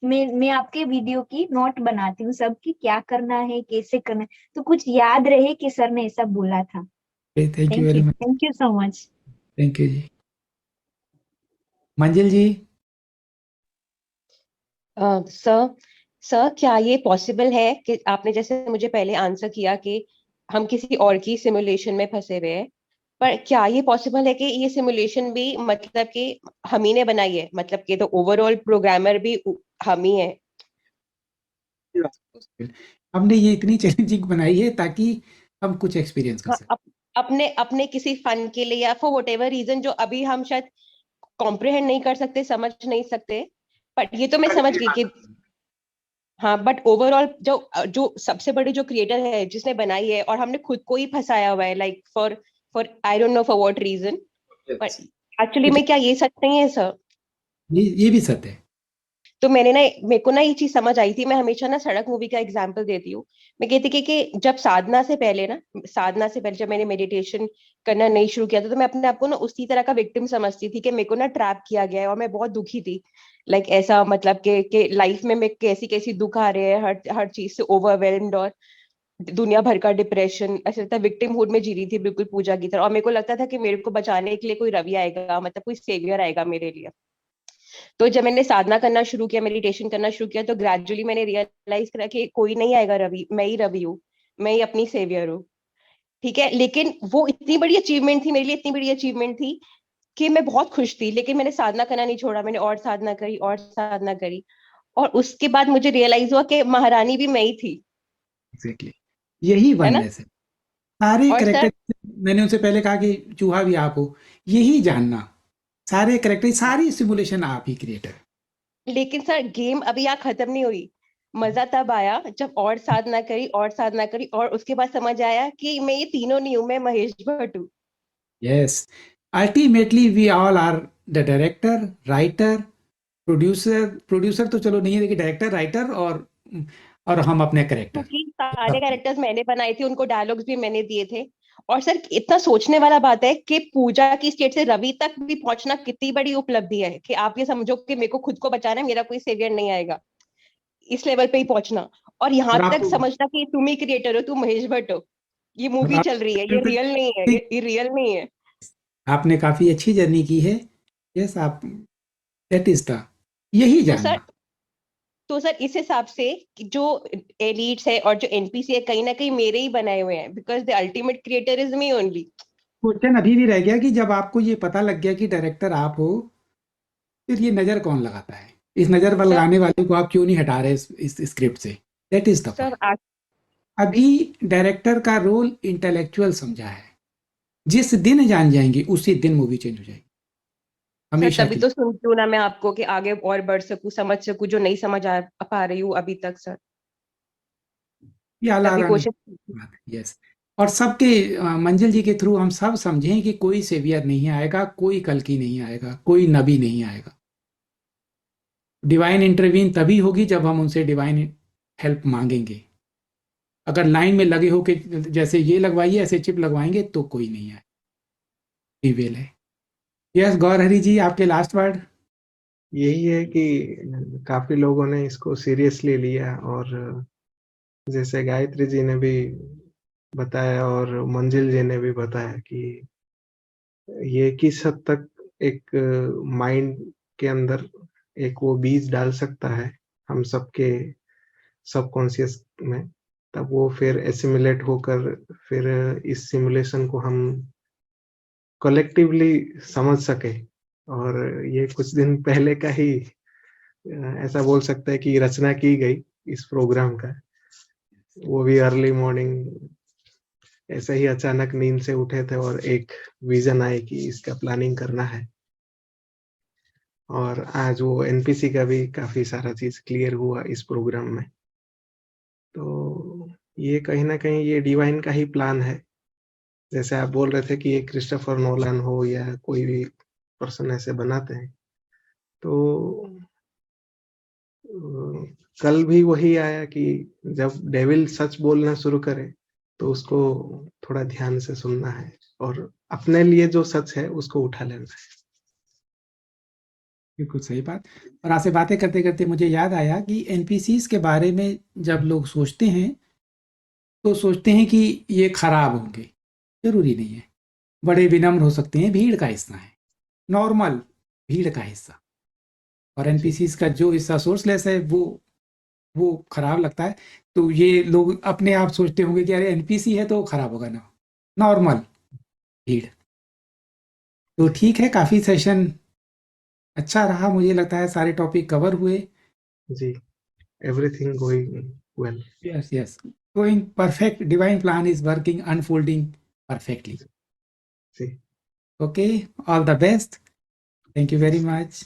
मैं आपके वीडियो की नोट बनाती हूँ सबकी, क्या करना है कैसे करना है, तो कुछ याद रहे कि सर ने ऐसा बोला था। Thank you very much. Thank you so much. Thank you जी। मंजिल जी। सर क्या ये पॉसिबल है कि आपने जैसे मुझे पहले आंसर किया कि हम किसी और की सिमुलेशन में फंसे हुए हैं, पर क्या ये पॉसिबल है कि ये सिमुलेशन भी मतलब कि हम ही ने बनाई है, मतलब कि तो ओवरऑल प्रोग्रामर भी हम ही है? हमने ये इतनी चैलेंजिंग बनाई है ताकि हम कुछ एक्सपीरियंस कर सकें। अपने अपने किसी फन के लिए या फॉर व्हाटएवर रीजन जो अभी हम शायद कॉम्प्रिहेंड नहीं कर सकते, समझ नहीं सकते, बट ये तो मैं समझ गई कि हाँ, बट ओवरऑल जो जो सबसे बड़ी जो क्रिएटर है जिसने बनाई है और हमने खुद को ही फंसाया हुआ है, like for for I don't know for what reason, but actually में क्या ये सच नहीं है सर? ये भी सत्य है। तो मेरे को ना ये चीज समझ आई थी, मैं हमेशा ना सड़क मूवी का एग्जांपल देती हूँ। मैं कहती कि जब साधना से पहले जब मैंने मेडिटेशन करना नहीं शुरू किया था, तो मैं अपने आप को ना उसी तरह का विक्टिम समझती थी कि मेरे को ना ट्रैप किया गया है और मैं बहुत दुखी थी, लाइक ऐसा मतलब कि लाइफ में मैं कैसी कैसी दुख आ रहे हैं, हर चीज से ओवरवेल्म्ड और दुनिया भर का डिप्रेशन, ऐसा लगता है विक्टिम हुड में जी रही थी बिल्कुल पूजा की तरह। और मेरे को लगता था कि मेरे को बचाने के लिए कोई रवि आएगा, मतलब कोई सेवियर आएगा मेरे लिए। तो जब मैंने साधना करना शुरू किया, मेडिटेशन करना शुरू किया, तो ग्रेजुअली मैंने रियलाइज करा कि कोई नहीं आएगा रवि, मैं ही रवि हूँ, मैं ही अपनी सेवियर हूँ। ठीक है, लेकिन वो इतनी बड़ी अचीवमेंट थी मेरे लिए, इतनी बड़ी अचीवमेंट थी कि मैं बहुत खुश थी, लेकिन मैंने साधना करना नहीं छोड़ा, मैंने और साधना करी और साधना करी, और उसके बाद मुझे रियलाइज हुआ कि महारानी भी मैं ही थी। एग्जैक्टली, यही वननेस है। सारे कैरेक्टर, मैंने उनसे पहले कहा कि चूहा भी आप हो, यही जानना, सारे कैरेक्टर, सारी सिमुलेशन आप ही क्रिएटर। लेकिन सर गेम अभी यहाँ खत्म नहीं हुई, मजा तब आया जब और साधना करी और उसके बाद समझ आया कि मैं ये तीनों नहीं हूँ, मैं महेश भट्ट हूँ। Yes, ultimately we all are the director, writer, producer तो चलो नहीं है, लेकिन डायरेक्टर, राइटर और हम अपने कैरेक्टर। क्योंकि सारे कैरेक्टर्स मैंने बनाए थे, उनको डायलॉग्स भी मैंने दिए थे। और सर इतना सोचने वाला बात है कि पूजा की स्टेट से रवि तक भी पहुंचना कितनी बड़ी उपलब्धि है कि आप ये समझो कि मेरे को खुद को बचाना है, मेरा कोई सेवियर नहीं आएगा, इस लेवल पे ही पहुंचना। और यहाँ और तक समझना कि तुम ही क्रिएटर हो, तुम महेश भट्ट हो, ये मूवी चल रही है, ये रियल नहीं है, ये रियल नहीं है। आपने काफी अच्छी जर्नी की है। यस, आप दैट इज द यही जानना। तो सर इस हिसाब से कि जो एलीट्स है और जो एनपीसी है कहीं ना कहीं मेरे ही बनाए हुए हैं, because the ultimate creator is me only. Question अभी भी रह गया कि जब आपको ये पता लग गया कि डायरेक्टर आप हो, फिर ये नजर कौन लगाता है? इस नजर पर लगाने वाले को आप क्यों नहीं हटा रहे इस स्क्रिप्ट से? That is the point. अभी डायरेक्टर का रोल इंटेलेक्चुअल समझा है, जिस दिन जान जाएंगे उसी दिन मूवी चेंज हो जाएगी हमेशा। तभी तो सुनती हूँ ना मैं आपको कि आगे और बढ़ सकूं, समझ सकूं जो नहीं समझ आ पा रही हूँ अभी तक सर। ये कोशिश। यस, और सबके मंजिल जी के थ्रू हम सब समझें कि कोई सेवियर नहीं आएगा, कोई कल्कि नहीं आएगा, कोई नबी नहीं आएगा। डिवाइन इंटरवीन तभी होगी जब हम उनसे डिवाइन हेल्प मांगेंगे। अगर लाइन में लगे हो कि जैसे ये लगवाइए ऐसे चिप लगवाएंगे तो कोई नहीं आए। फीवेल है। यस गौर हरी जी, आपके लास्ट वर्ड। यही है कि काफी लोगों ने इसको सीरियसली लिया, और जैसे गायत्री जी ने भी बताया और मंजिल जी ने भी बताया कि ये किस हद तक एक माइंड के अंदर एक वो बीज डाल सकता है हम सबके सबकॉन्शियस में, तब वो फिर एसिमुलेट होकर फिर इस सिमुलेशन को हम कलेक्टिवली समझ सके। और ये कुछ दिन पहले का ही ऐसा बोल सकता है कि रचना की गई इस प्रोग्राम का, वो भी अर्ली मॉर्निंग ऐसे ही अचानक नींद से उठे थे और एक विजन आए कि इसका प्लानिंग करना है। और आज वो एनपीसी का भी काफी सारा चीज क्लियर हुआ इस प्रोग्राम में। तो ये कहीं ना कहीं ये डिवाइन का ही प्लान है। जैसे आप बोल रहे थे कि ये क्रिस्टोफर नोलन हो या कोई भी पर्सन ऐसे बनाते हैं, तो कल भी वही आया कि जब डेविल सच बोलना शुरू करे तो उसको थोड़ा ध्यान से सुनना है और अपने लिए जो सच है उसको उठा लेना है। बिल्कुल सही बात। और आपसे बातें करते करते मुझे याद आया कि एनपीसीज के बारे में जब लोग सोचते हैं तो सोचते हैं कि ये खराब होंगे। जरूरी नहीं है, बड़े विनम्र हो सकते हैं, भीड़ का हिस्सा है, नॉर्मल भीड़ का हिस्सा। और एनपीसीज का जो हिस्सा सोर्सलेस है वो खराब लगता है। तो ये लोग अपने आप सोचते होंगे कि अरे एनपीसी है तो खराब होगा ना, नॉर्मल भीड़। तो ठीक है, काफी सेशन अच्छा रहा, मुझे लगता है सारे टॉपिक कवर हुए। जी, everything going well. Yes yes, going perfect, divine plan is working, unfolding perfectly. See. Okay, all the best. Thank you very much.